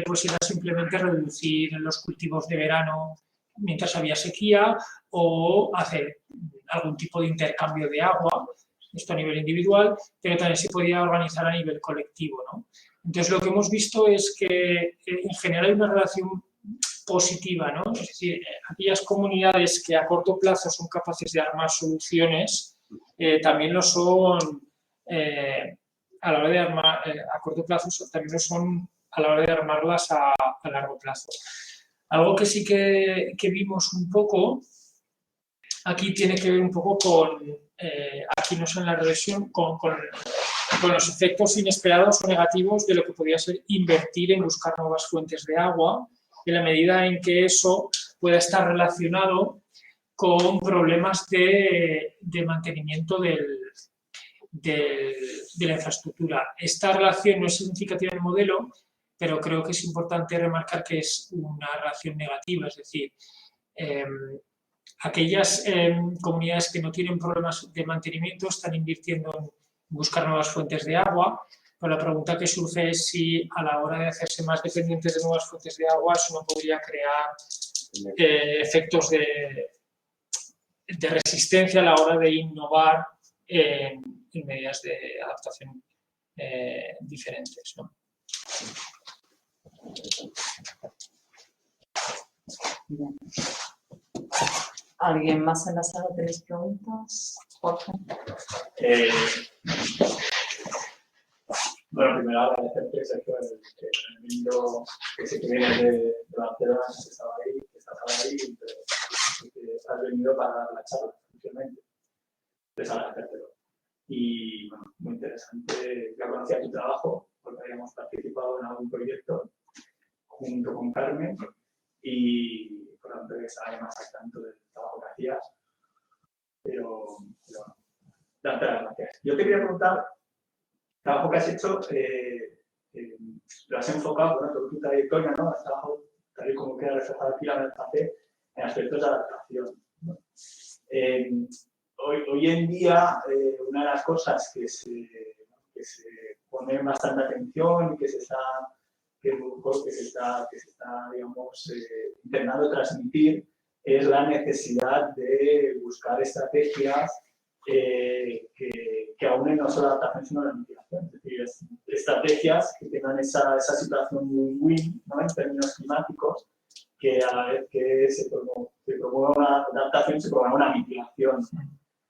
pues era simplemente reducir los cultivos de verano mientras había sequía o hacer algún tipo de intercambio de agua, esto a nivel individual, pero también se podía organizar a nivel colectivo, ¿no? Entonces, lo que hemos visto es que en general hay una relación positiva, ¿no? Es decir, aquellas comunidades que a corto plazo son capaces de armar soluciones, también lo son a la hora de armar, a corto plazo, también lo son a la hora de armarlas a largo plazo. Algo que sí que vimos un poco, aquí tiene que ver un poco con, aquí no es en la regresión, con con los efectos inesperados o negativos de lo que podría ser invertir en buscar nuevas fuentes de agua, en la medida en que eso pueda estar relacionado con problemas de mantenimiento de la infraestructura. Esta relación no es significativa en el modelo, pero creo que es importante remarcar que es una relación negativa, es decir, aquellas comunidades que no tienen problemas de mantenimiento están invirtiendo en buscar nuevas fuentes de agua, pero la pregunta que surge es si a la hora de hacerse más dependientes de nuevas fuentes de agua eso no podría crear efectos de resistencia a la hora de innovar en medidas de adaptación diferentes, ¿no? Bien. ¿Alguien más en la sala? ¿Tenéis preguntas? Jorge. Bueno, primero agradecerte, Sergio, el vídeo que sé que viene de Barcelona, que estaba ahí, que estás ahí, que has venido para dar la charla, especialmente. Les agradecértelo. Y bueno, muy interesante. Ya conocía tu trabajo, porque habíamos participado en algún proyecto junto con Carmen y por lo tanto que estaba más al tanto del trabajo que hacías. Pero darte las gracias. Yo te quería preguntar, el trabajo que has hecho, lo has enfocado, bueno, toda tu trayectoria, ¿no? Has trabajado, tal y como queda reflejado aquí la mensaje, en aspectos de adaptación, ¿no? Hoy en día, una de las cosas que se pone bastante atención y que se está, digamos, intentando transmitir es la necesidad de buscar estrategias que aunen no solo la adaptación sino la mitigación. Es decir, estrategias que tengan esa situación win-win, ¿no? En términos climáticos, que a la vez que se promueva una adaptación se promueva una mitigación.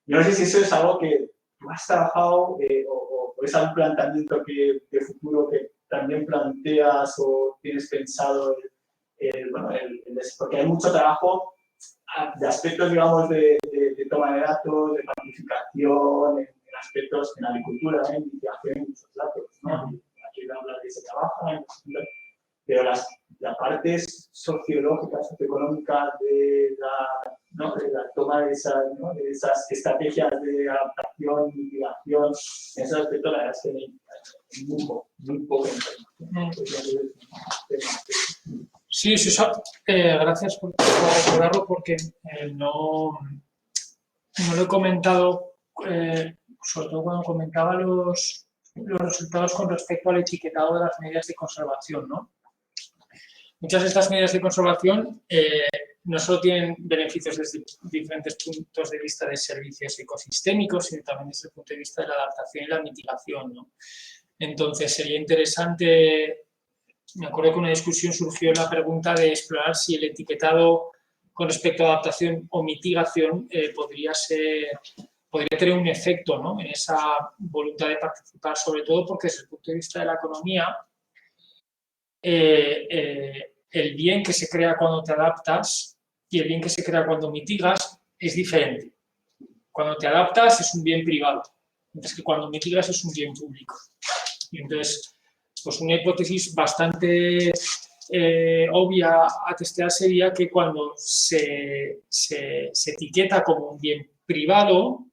Yo no sé si eso es algo que tú has trabajado o es algún planteamiento de futuro que también planteas o tienes pensado, porque hay mucho trabajo de aspectos, digamos, de toma de datos, de cuantificación, en aspectos en agricultura, en mitigación, en muchos datos, ¿no? Aquí habla de que se trabaja, pero la parte sociológica, socioeconómica de la toma de esas estrategias de adaptación, mitigación, en ese aspecto la verdad es que hay muy poca información. Sí, gracias por recordarlo porque no lo he comentado, sobre todo cuando comentaba los resultados con respecto al etiquetado de las medidas de conservación, ¿no? Muchas de estas medidas de conservación no solo tienen beneficios desde diferentes puntos de vista de servicios ecosistémicos, sino también desde el punto de vista de la adaptación y la mitigación, ¿no? Entonces, sería interesante. Me acuerdo que una discusión surgió la pregunta de explorar si el etiquetado con respecto a adaptación o mitigación podría tener un efecto, ¿no? En esa voluntad de participar, sobre todo porque desde el punto de vista de la economía, el bien que se crea cuando te adaptas y el bien que se crea cuando mitigas es diferente. Cuando te adaptas es un bien privado, mientras que cuando mitigas es un bien público. Y entonces, pues una hipótesis bastante obvia a testear sería que cuando se etiqueta como un bien privado,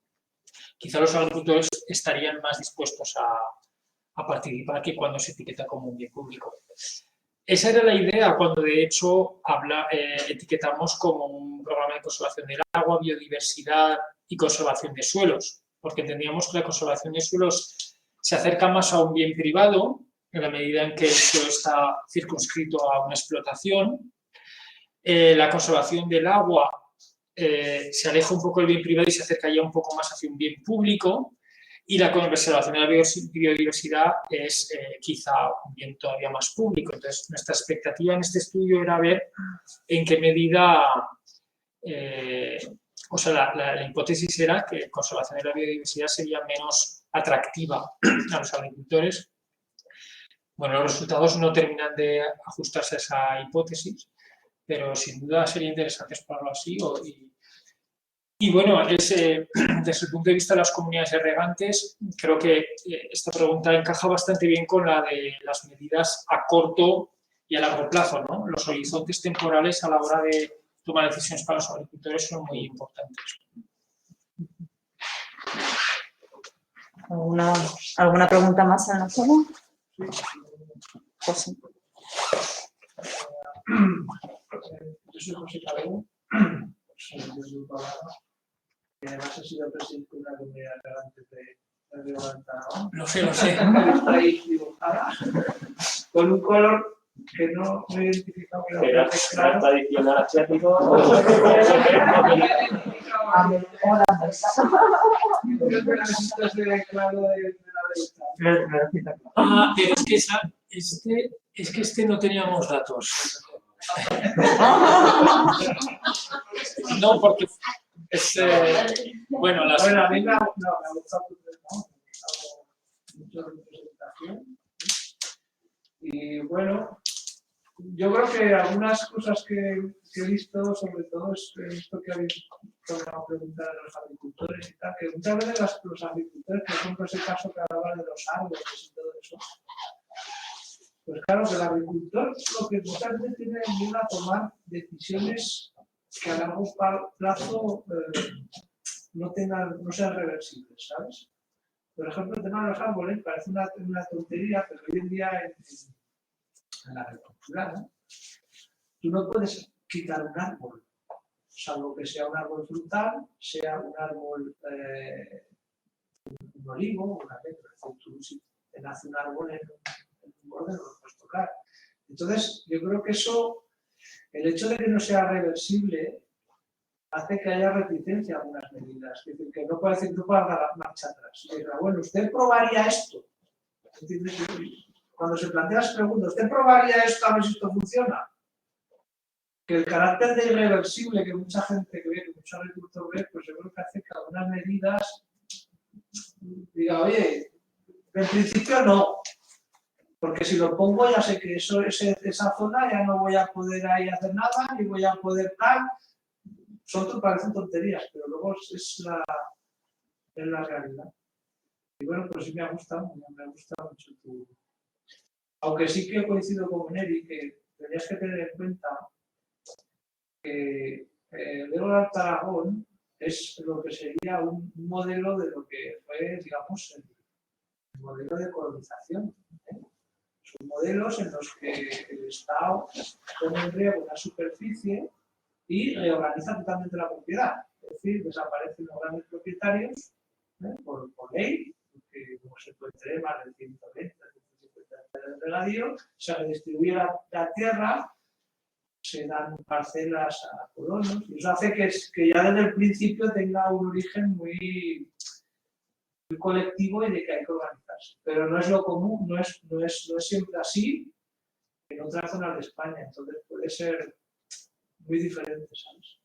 quizá los agricultores estarían más dispuestos a participar que cuando se etiqueta como un bien público. Esa era la idea cuando de hecho etiquetamos como un programa de conservación del agua, biodiversidad y conservación de suelos, porque entendíamos que la conservación de suelos se acerca más a un bien privado en la medida en que el suelo está circunscrito a una explotación. La conservación del agua se aleja un poco del bien privado y se acerca ya un poco más hacia un bien público. Y la conservación de la biodiversidad es quizá un bien todavía más público. Entonces, nuestra expectativa en este estudio era ver en qué medida, la hipótesis era que la conservación de la biodiversidad sería menos atractiva a los agricultores. Bueno, los resultados no terminan de ajustarse a esa hipótesis, pero sin duda sería interesante explorarlo así. Y bueno, desde el punto de vista de las comunidades de regantes, creo que esta pregunta encaja bastante bien con la de las medidas a corto y a largo plazo, ¿no? Los horizontes temporales a la hora de tomar decisiones para los agricultores son muy importantes. ¿Alguna pregunta más en la sala? José. Yo soy José Calvo, soy del Grupo Alarma, y además he sido presidente de una comunidad antes de Levantar. Lo sé, lo sé. Está ahí dibujada, con un color que no he identificado. Era tradicional asiático. Creo que necesitas de claro de la derecha. Ah, pero es que este no teníamos datos. No, porque es, bueno, las... Bueno, a mí me ha gustado mucho la presentación. Y bueno, yo creo que algunas cosas que he visto, sobre todo, es esto que habéis tomado a preguntar a los agricultores y tal, que muchas veces los agricultores, por ejemplo, ese caso que hablaba de los árboles y todo eso, pues claro, que el agricultor lo que muchas veces tiene miedo a tomar decisiones que a largo plazo no sean reversibles, ¿sabes? Por ejemplo, el tema de los árboles parece una tontería, pero hoy en día en la agricultura, ¿no? Tú no puedes quitar un árbol, salvo que sea un árbol frutal, sea un árbol, un olivo, una letra. Tú, si te nace un árbol en un borde, no lo puedes tocar. Entonces, yo creo que eso, el hecho de que no sea reversible, hace que haya reticencia a algunas medidas. Es decir, que no puede decir, tú puedes dar marcha atrás. Pero bueno, ¿usted probaría esto? ¿Entiendes? Cuando se plantea las preguntas, ¿usted probaría esto a ver si esto funciona? Que el carácter de irreversible que mucha gente cree, que muchos agricultores ven, pues yo creo que hace que algunas medidas diga, oye, en principio no, porque si lo pongo ya sé que esa zona ya no voy a poder ahí hacer nada, ni voy a poder tal. Parecen tonterías, pero luego es la realidad. Y bueno, pues sí me ha gustado mucho tu... Aunque sí que coincido con Neri, que tenías que tener en cuenta que Lego de Alto Aragón es lo que sería un modelo de lo que fue, digamos, el modelo de colonización. Son modelos en los que el Estado pone en riesgo una superficie y reorganiza totalmente la propiedad. Es decir, desaparecen los grandes propietarios por ley, porque como se puede tener más de 120, 150 hectáreas de regadío, se redistribuye la tierra, se dan parcelas a colonos, y eso hace que ya desde el principio tenga un origen muy colectivo y de que hay que organizarse. Pero no es lo común, no es siempre así en otras zonas de España, entonces puede ser muy diferente, ¿sabes?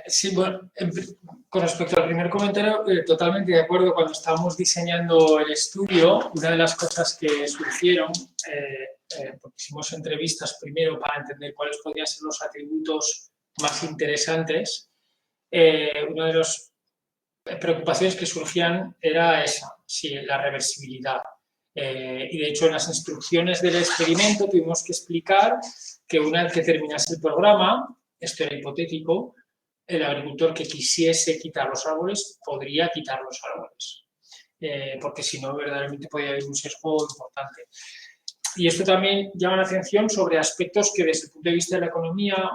Sí, bueno, con respecto al primer comentario, totalmente de acuerdo. Cuando estábamos diseñando el estudio, una de las cosas que surgieron, porque hicimos entrevistas primero para entender cuáles podrían ser los atributos más interesantes, una de las preocupaciones que surgían era esa, sí, la reversibilidad. Y de hecho en las instrucciones del experimento tuvimos que explicar que una vez que terminase el programa, esto era hipotético, el agricultor que quisiese quitar los árboles podría quitar los árboles, porque si no verdaderamente podría haber un sesgo importante. Y esto también llama la atención sobre aspectos que desde el punto de vista de la economía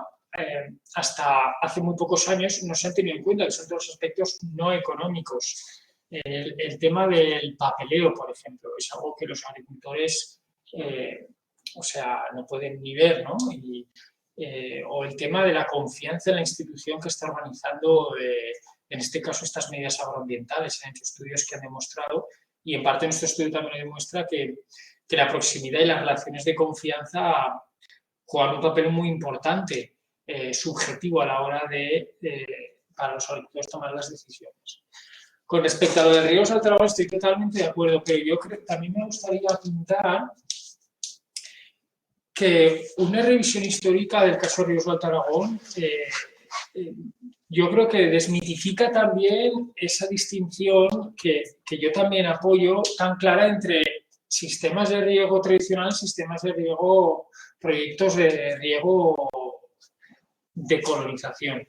hasta hace muy pocos años no se han tenido en cuenta, que son todos los aspectos no económicos. El tema del papeleo, por ejemplo, es algo que los agricultores no pueden ni ver, ¿no? O el tema de la confianza en la institución que está organizando, en este caso, estas medidas agroambientales. Se han hecho estudios que han demostrado, y en parte nuestro estudio también demuestra que la proximidad y las relaciones de confianza juegan un papel muy importante, subjetivo a la hora para los agricultores tomar las decisiones. Con respecto a lo de Ríos de Alto Aragón, estoy totalmente de acuerdo, pero yo también me gustaría apuntar que una revisión histórica del caso Ríos de Alto Aragón yo creo que desmitifica también esa distinción que yo también apoyo tan clara entre sistemas de riego tradicional y sistemas de riego, proyectos de riego de colonización.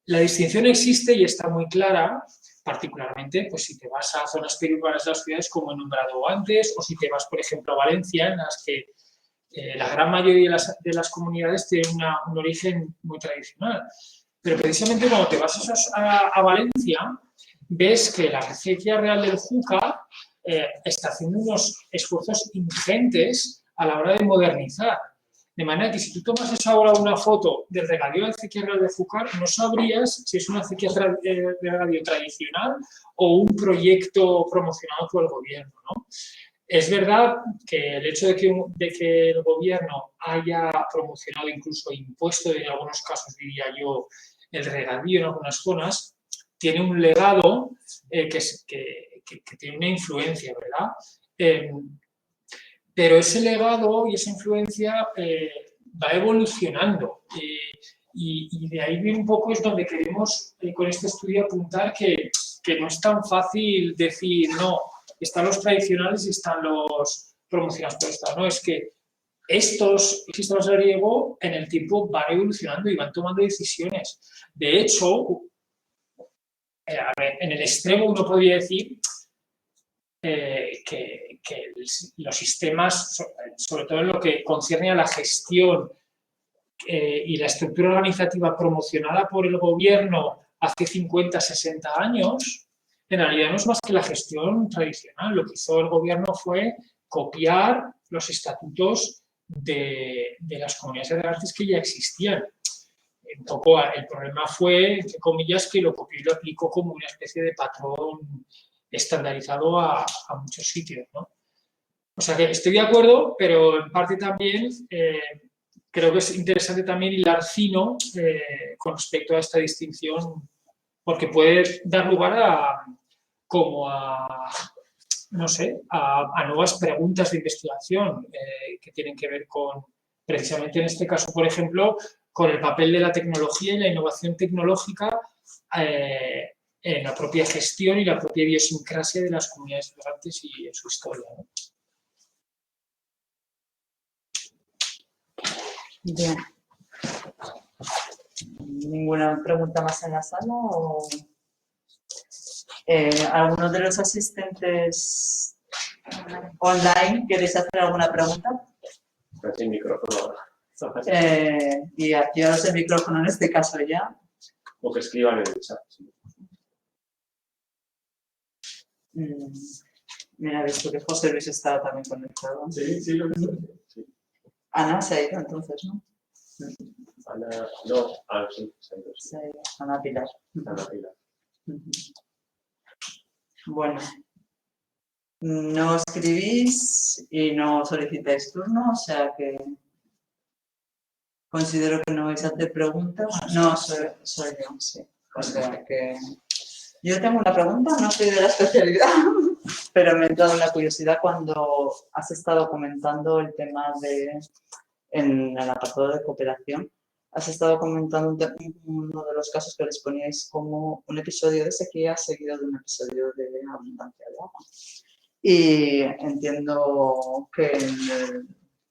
La distinción existe y está muy clara, particularmente pues, si te vas a zonas periurbanas de las ciudades, como he nombrado antes, o si te vas, por ejemplo, a Valencia, en las que la gran mayoría de las comunidades tienen un origen muy tradicional. Pero precisamente cuando te vas a Valencia, ves que la Acequia Real del Júcar está haciendo unos esfuerzos ingentes a la hora de modernizar. De manera que si tú tomas ahora una foto del regadío de Acequia Real del Júcar, no sabrías si es una acequia de regadío tradicional o un proyecto promocionado por el gobierno, ¿no? Es verdad que el hecho de que el gobierno haya promocionado, incluso impuesto en algunos casos, diría yo, el regadío en algunas zonas, tiene un legado que tiene una influencia, ¿verdad? Pero ese legado y esa influencia va evolucionando y de ahí un poco es donde queremos con este estudio apuntar que no es tan fácil decir, no, están los tradicionales y están los promocionados por Estado, no, es que estos sistemas de riego en el tiempo van evolucionando y van tomando decisiones. De hecho, en el extremo uno podría decir que los sistemas, sobre todo en lo que concierne a la gestión y la estructura organizativa promocionada por el gobierno hace 50, 60 años, en realidad no es más que la gestión tradicional. Lo que hizo el gobierno fue copiar los estatutos de las comunidades de artes que ya existían. Un poco el problema fue, entre comillas, que lo copió y lo aplicó como una especie de patrón estandarizado a muchos sitios, ¿no? O sea que estoy de acuerdo, pero en parte también creo que es interesante también hilar fino con respecto a esta distinción, porque puede dar lugar no sé, a nuevas preguntas de investigación que tienen que ver con, precisamente en este caso, por ejemplo, con el papel de la tecnología y la innovación tecnológica en la propia gestión y la propia idiosincrasia de las comunidades migrantes y en su historia, ¿no? Bien. ¿Ninguna pregunta más en la sala? ¿O alguno de los asistentes online queréis hacer alguna pregunta? Sin micrófono. Y activaros el micrófono en este caso ya. O que escriban en el chat. Mira, he visto que José Luis está también conectado. Sí, lo que sí. Ana se ha ido entonces, ¿no? Ana, no, sí, se ha ido. Se ha ido. Ana Pilar. Ana Pilar. Bueno, no escribís y no solicitáis turno, o sea que considero que no vais a hacer preguntas. No, soy yo, sí. O sea que yo tengo una pregunta, no soy de la especialidad, pero me ha entrado una curiosidad cuando has estado comentando el tema en el apartado de cooperación. Has estado comentando uno de los casos que les poníais como un episodio de sequía seguido de un episodio de abundancia de agua. Y entiendo que en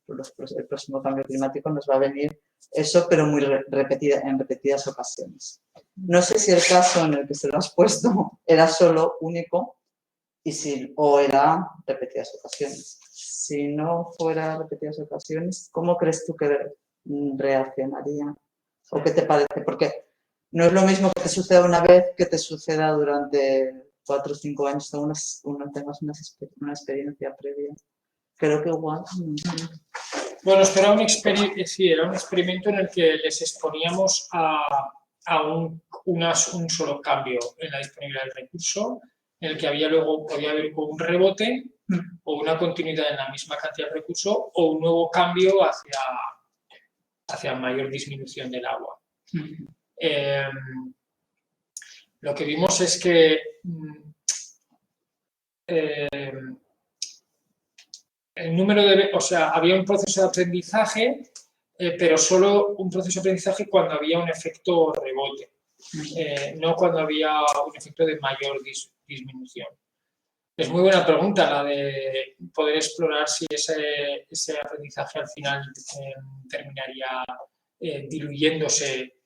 el próximo cambio climático nos va a venir eso, pero muy en repetidas ocasiones. No sé si el caso en el que se lo has puesto era solo único o era repetidas ocasiones. Si no fuera repetidas ocasiones, ¿cómo crees tú que reaccionaría? ¿O qué te parece? Porque no es lo mismo que te suceda una vez que te suceda durante 4 o 5 años, tengas una experiencia previa. Creo que igual. Bueno, esto era un experimento en el que les exponíamos a un solo cambio en la disponibilidad del recurso, en el que podía haber un rebote o una continuidad en la misma cantidad de recurso o un nuevo cambio hacia mayor disminución del agua. Lo que vimos es que el número había un proceso de aprendizaje pero solo un proceso de aprendizaje cuando había un efecto rebote, no cuando había un efecto de mayor disminución. Es muy buena pregunta la de poder explorar si ese aprendizaje al final terminaría diluyéndose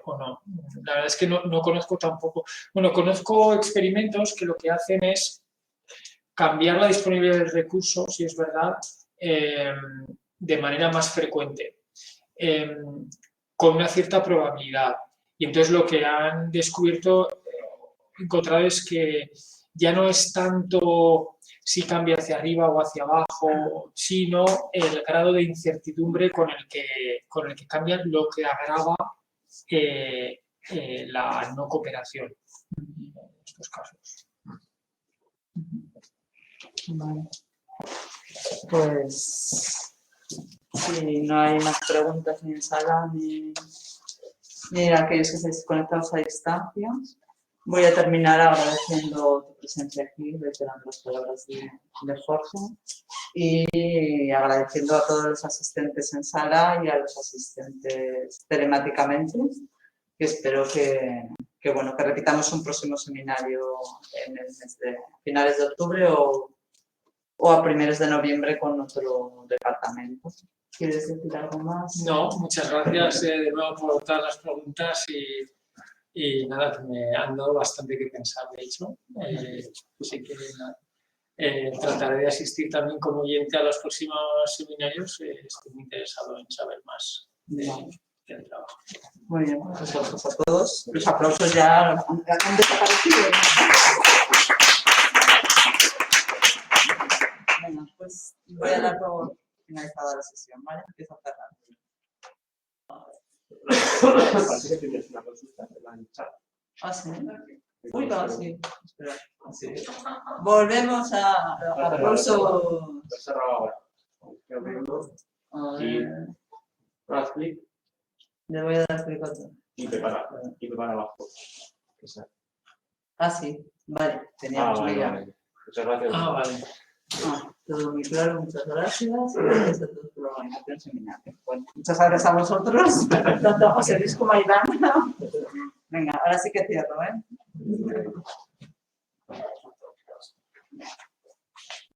o no. La verdad es que no conozco tampoco. Bueno, conozco experimentos que lo que hacen es cambiar la disponibilidad del recurso, si es verdad, de manera más frecuente, con una cierta probabilidad. Y entonces lo que han descubierto, encontrado es que ya no es tanto si cambia hacia arriba o hacia abajo, sino el grado de incertidumbre con el que cambia lo que agrava la no cooperación en estos casos. Vale. Pues si no hay más preguntas ni en sala ni aquellos que estáis conectados a distancia, voy a terminar agradeciendo tu presencia aquí, reiterando las palabras de Jorge y agradeciendo a todos los asistentes en sala y a los asistentes telemáticamente, que espero que repitamos un próximo seminario en el mes de finales de octubre o a primeros de noviembre con otro departamento. ¿Quieres decir algo más? No, muchas gracias de nuevo por todas las preguntas y nada, que me han dado bastante que pensar, de hecho. Así que trataré de asistir también como oyente a los próximos seminarios. Estoy muy interesado en saber más del trabajo. Muy bien, pues gracias a todos. Los aplausos ya han desaparecido. Venga, pues voy a dar por finalizada la sesión, ¿vale? Empiezo a cerrar. Parece que tienes una consulta en el chat. Ah, sí. Uy, no, sí. Espera. Sí. Volvemos a aplausos. Lo he cerrado ahora. Y haz clic Le voy a dar clic otro. y prepara abajo. Ah, sí. Vale, teníamos liado. Vale. Muchas gracias. Vale. Todo muy claro, muchas gracias. Gracias a todos por la organización del seminario. Bueno, muchas gracias a vosotros, tanto a José Luis como a Iván. Venga, ahora sí que cierro, ¿eh?